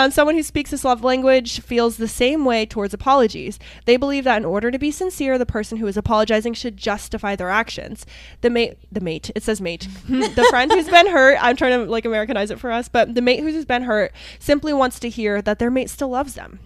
Someone who speaks this love language feels the same way towards apologies. They believe that in order to be sincere, the person who is apologizing should justify their actions. The mate, it says mate. The friend who's been hurt, I'm trying to like Americanize it for us, but the mate who's been hurt simply wants to hear that their mate still loves them.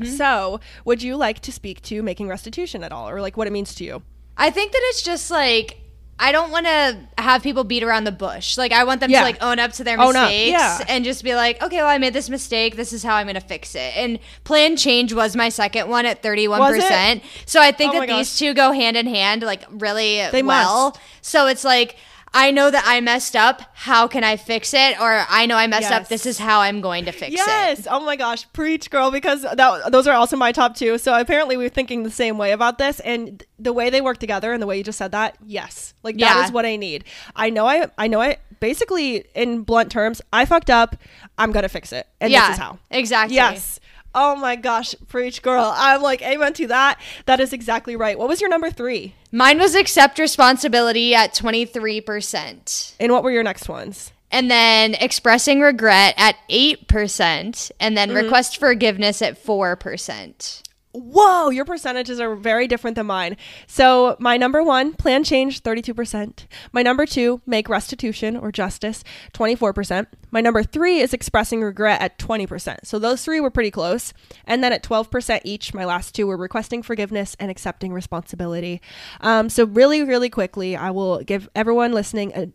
So would you like to speak to making restitution at all, or like what it means to you? I think that it's just like, I don't want to have people beat around the bush. Like I want them to like own up to their mistakes and just be like, okay, well, I made this mistake. This is how I'm going to fix it. And plan change was my second one at 31%. So I think that these two go hand in hand, like really well. So it's like, I know that I messed up. How can I fix it? Or I know I messed up. This is how I'm going to fix it. Yes. Oh my gosh. Preach, girl. Because those are also my top 2. So apparently we're thinking the same way about this. And the way they work together and the way you just said that, yes. Like that is what I need. I know I basically, in blunt terms, I fucked up. I'm going to fix it. And this is how. Exactly. Yes. Oh my gosh, preach, girl. I'm like, amen to that. That is exactly right. What was your number 3? Mine was accept responsibility at 23%. And what were your next ones? And then expressing regret at 8%. And then request forgiveness at 4%. Whoa, your percentages are very different than mine. So my number 1, plan change, 32%. My number 2, make restitution or justice, 24%. My number 3 is expressing regret at 20%. So those 3 were pretty close. And then at 12% each, my last 2 were requesting forgiveness and accepting responsibility. So really, really quickly, I will give everyone listening a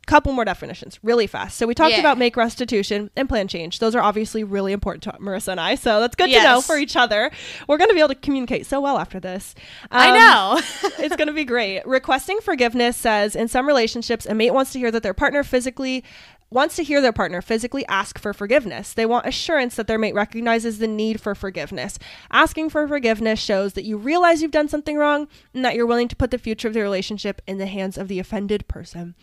couple more definitions really fast. So we talked about make restitution and plan change. Those are obviously really important to Marissa and I. So that's good to know for each other. We're going to be able to communicate so well after this. I know. It's going to be great. Requesting forgiveness says in some relationships, a mate wants to hear their partner physically ask for forgiveness. They want assurance that their mate recognizes the need for forgiveness. Asking for forgiveness shows that you realize you've done something wrong and that you're willing to put the future of the relationship in the hands of the offended person.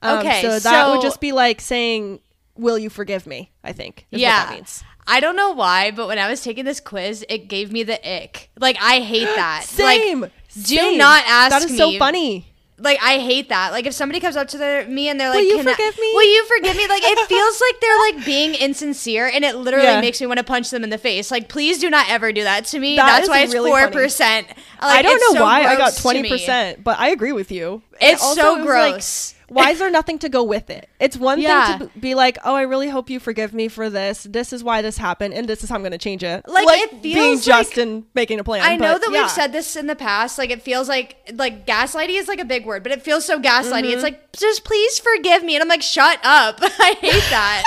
So that would just be like saying, will you forgive me? I think is what that means. I don't know why, but when I was taking this quiz, it gave me the ick. Like, I hate that. Same. Like, do not ask me. That is so funny. Like, I hate that. Like, if somebody comes up to me and they're like, will you forgive me? Will you forgive me? Like, it feels like they're, like, being insincere, and it literally makes me want to punch them in the face. Like, please do not ever do that to me. That's why it's really 4%. Like, I don't know why I got 20%, but I agree with you. It's so gross. Why is there nothing to go with it? It's one thing to be like, oh, I really hope you forgive me for this. This is why this happened, and this is how I'm going to change it. Like it feels being just and making a plan. I know that we've said this in the past. Like, it feels like gaslighting is like a big word, but it feels so gaslighty. It's like, just please forgive me. And I'm like, shut up. I hate that.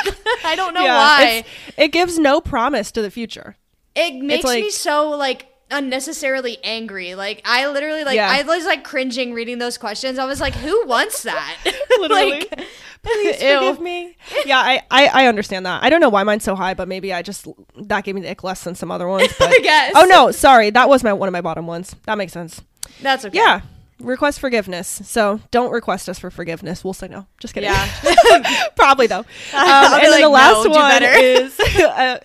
I don't know why. It gives no promise to the future. It makes me so, like, unnecessarily angry. Like, I literally I was like cringing reading those questions. I was like, who wants that? Literally. Like, please forgive me. Yeah, I understand that. I don't know why mine's so high, but maybe that gave me the ick less than some other ones. But, I guess. Oh no, sorry, that was one of my bottom ones. That makes sense. That's okay. Yeah. Request forgiveness. So don't request us for forgiveness. We'll say no. Just kidding. Yeah. Probably though. And then the last one is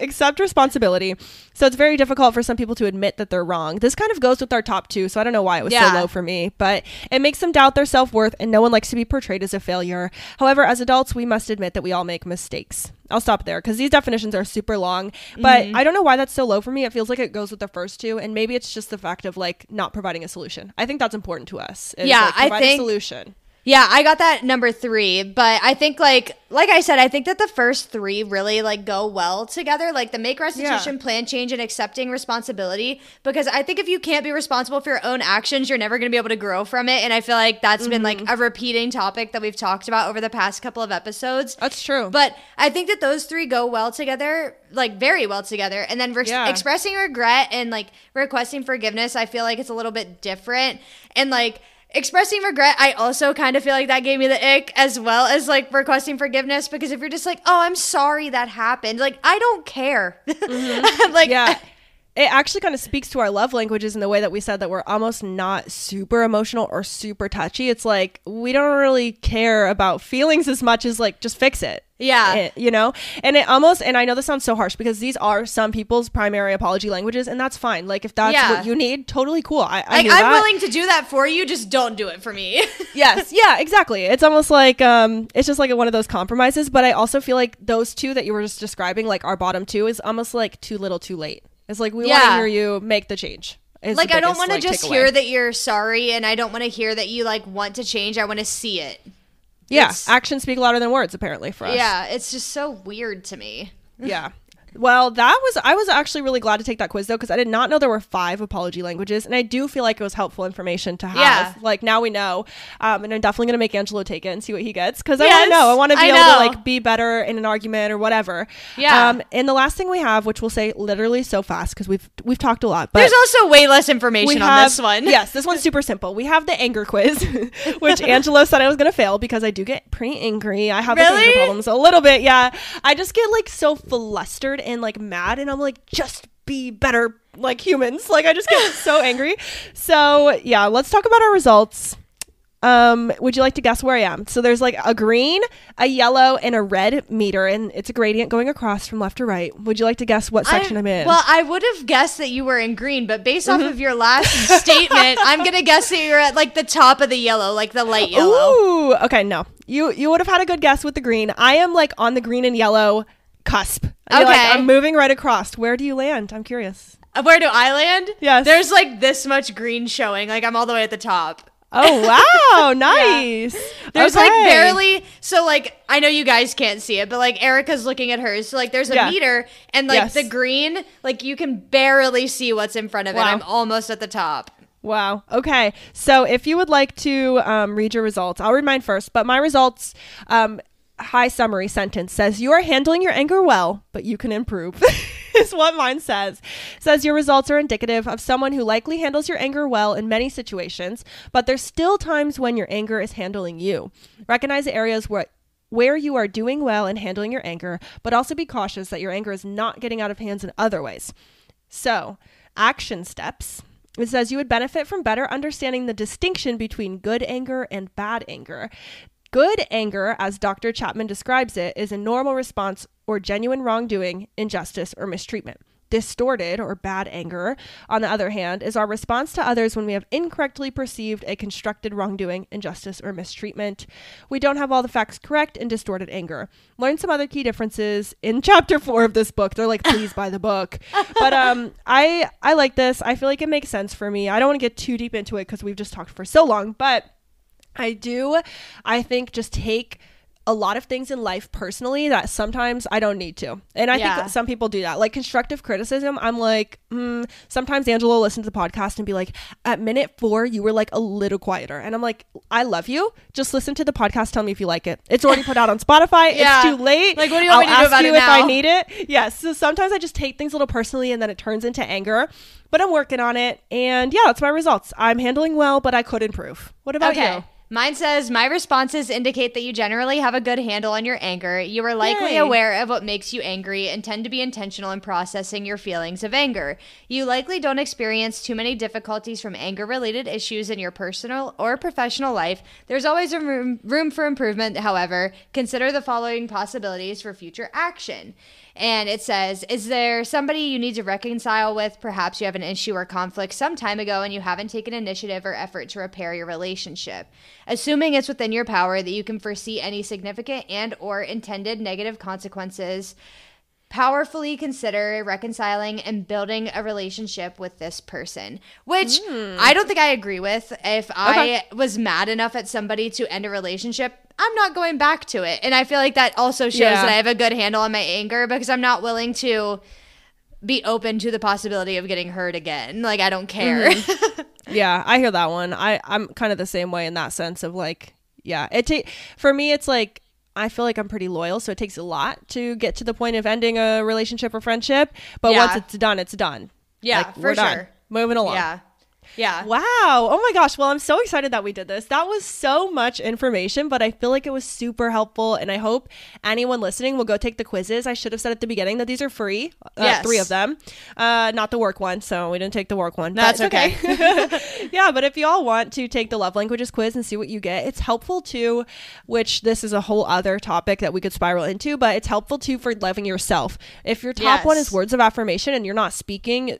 accept responsibility. So it's very difficult for some people to admit that they're wrong. This kind of goes with our top 2. So I don't know why it was so low for me, but it makes them doubt their self-worth, and no one likes to be portrayed as a failure. However, as adults, we must admit that we all make mistakes. I'll stop there because these definitions are super long, but I don't know why that's so low for me. It feels like it goes with the first 2, and maybe it's just the fact of like not providing a solution. I think that's important to us. Provide a solution. Yeah, I got that number 3, but I think like I said, I think that the first 3 really like go well together, like the make restitution, plan change, and accepting responsibility, because I think if you can't be responsible for your own actions, you're never going to be able to grow from it. And I feel like that's been like a repeating topic that we've talked about over the past couple of episodes. That's true. But I think that those 3 go well together, like very well together. And then expressing regret and like requesting forgiveness, I feel like it's a little bit different. And like expressing regret, I also kind of feel like that gave me the ick, as well as like requesting forgiveness, because if you're just like, oh, I'm sorry that happened, like, I don't care. Like, yeah, it actually kind of speaks to our love languages in the way that we said that we're almost not super emotional or super touchy. It's like we don't really care about feelings as much as like just fix it. Yeah. You know, and and I know this sounds so harsh because these are some people's primary apology languages, and that's fine. Like if that's what you need, totally cool. I'm willing to do that for you. Just don't do it for me. Yes. Yeah, exactly. It's almost like, it's just like one of those compromises. But I also feel like those 2 that you were just describing, like our bottom 2, is almost like too little too late. It's like, we want to hear you make the change. Like, I don't want to just hear that you're sorry, and I don't want to hear that you like want to change. I want to see it. Yeah, actions speak louder than words, apparently, for us. Yeah, it's just so weird to me. Yeah. Well, I was actually really glad to take that quiz, though, because I did not know there were 5 apology languages, and I do feel like it was helpful information to have. Yeah. Like, now we know, and I'm definitely going to make Angelo take it and see what he gets, because I want to know. I want to be able to, like, be better in an argument or whatever. Yeah. And the last thing we have, which we'll say literally so fast, because we've talked a lot. But there's also way less information on this one. Yes, this one's super simple. We have the anger quiz, which Angelo said I was going to fail because I do get pretty angry. I have anger problems a little bit, yeah. I just get, like, so flustered and like mad, and I'm like, just be better like humans. Like I just get so angry. So yeah, let's talk about our results. Would you like to guess where I am? So there's like a green, a yellow, and a red meter, and it's a gradient going across from left to right. Would you like to guess what section I'm in? Well, I would have guessed that you were in green, but based off of your last statement, I'm gonna guess that you're at like the top of the yellow, like the light yellow. Ooh, okay, no. You would have had a good guess with the green. I am like on the green and yellow cusp. Okay. Like, I'm moving right across. Where do you land? I'm curious. Where do I land? Yes. There's like this much green showing. Like I'm all the way at the top. Oh, wow. Nice. Yeah. There's like barely. So like, I know you guys can't see it, but like Erica's looking at hers. So like there's a meter and like the green, like you can barely see what's in front of it. I'm almost at the top. Wow. Okay. So if you would like to read your results, I'll read mine first. But my results, high summary sentence says, you are handling your anger well, but you can improve. Is what mine says. It says your results are indicative of someone who likely handles your anger well in many situations, but there's still times when your anger is handling you. Recognize the areas where you are doing well in handling your anger, but also be cautious that your anger is not getting out of hands in other ways. So, action steps. It says you would benefit from better understanding the distinction between good anger and bad anger. Good anger, as Dr. Chapman describes it, is a normal response or genuine wrongdoing, injustice, or mistreatment. Distorted or bad anger, on the other hand, is our response to others when we have incorrectly perceived a constructed wrongdoing, injustice, or mistreatment. We don't have all the facts correct in distorted anger. Learn some other key differences in chapter 4 of this book. They're like, please buy the book. But I like this. I feel like it makes sense for me. I don't want to get too deep into it because we've just talked for so long, but I think just take a lot of things in life personally that sometimes I don't need to. And I think some people do that. Like constructive criticism, I'm like, sometimes Angela will listen to the podcast and be like, at minute 4, you were like a little quieter. And I'm like, I love you. Just listen to the podcast. Tell me if you like it. It's already put out on Spotify. It's too late. Like, what do you want me to do about it now? I'll ask you if I need it. Yes. So sometimes I just take things a little personally and then it turns into anger. But I'm working on it. And yeah, that's my results. I'm handling well, but I could improve. What about you? Mine says, my responses indicate that you generally have a good handle on your anger. You are likely aware of what makes you angry and tend to be intentional in processing your feelings of anger. You likely don't experience too many difficulties from anger-related issues in your personal or professional life. There's always a room for improvement, however. Consider the following possibilities for future action. And it says, is there somebody you need to reconcile with? Perhaps you have an issue or conflict some time ago and you haven't taken initiative or effort to repair your relationship. Assuming it's within your power that you can foresee any significant and or intended negative consequences, powerfully consider reconciling and building a relationship with this person, which I don't think I agree with. If I was mad enough at somebody to end a relationship, I'm not going back to it. And I feel like that also shows that I have a good handle on my anger because I'm not willing to be open to the possibility of getting hurt again. Like, I don't care. Yeah, I hear that one. I'm kind of the same way in that sense of like, for me, it's like, I feel like I'm pretty loyal, so it takes a lot to get to the point of ending a relationship or friendship. But once it's done, it's done. Yeah, like, for we're sure. Done. Moving along. Yeah. Wow. Oh my gosh. Well, I'm so excited that we did this. That was so much information, but I feel like it was super helpful. And I hope anyone listening will go take the quizzes. I should have said at the beginning that these are free. Yes. 3 of them. Not the work one. So we didn't take the work one. That's okay. Yeah. But if you all want to take the love languages quiz and see what you get, it's helpful too, which this is a whole other topic that we could spiral into, but it's helpful too for loving yourself. If your top one is words of affirmation and you're not speaking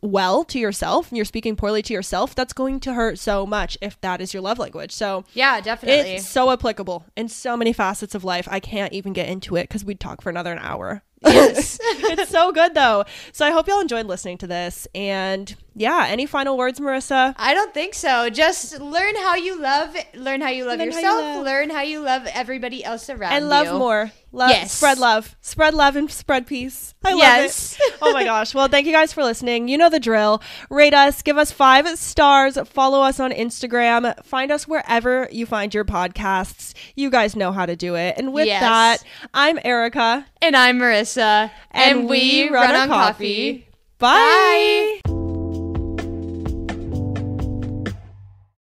well to yourself and you're speaking poorly to yourself, that's going to hurt so much if that is your love language. So yeah, definitely, it's so applicable in so many facets of life. I can't even get into it because we'd talk for another hour. Yes. It's so good though. So I hope y'all enjoyed listening to this. And yeah, any final words, Marissa? I don't think so. Just learn how you love yourself, learn how you love everybody else around you. And love more. Spread love and spread peace. I love it. Oh my gosh. Well, thank you guys for listening. You know the drill. Rate us, give us 5 stars, follow us on Instagram, find us wherever you find your podcasts. You guys know how to do it. And with that, I'm Arika. And I'm Marissa. And we run on coffee. Bye.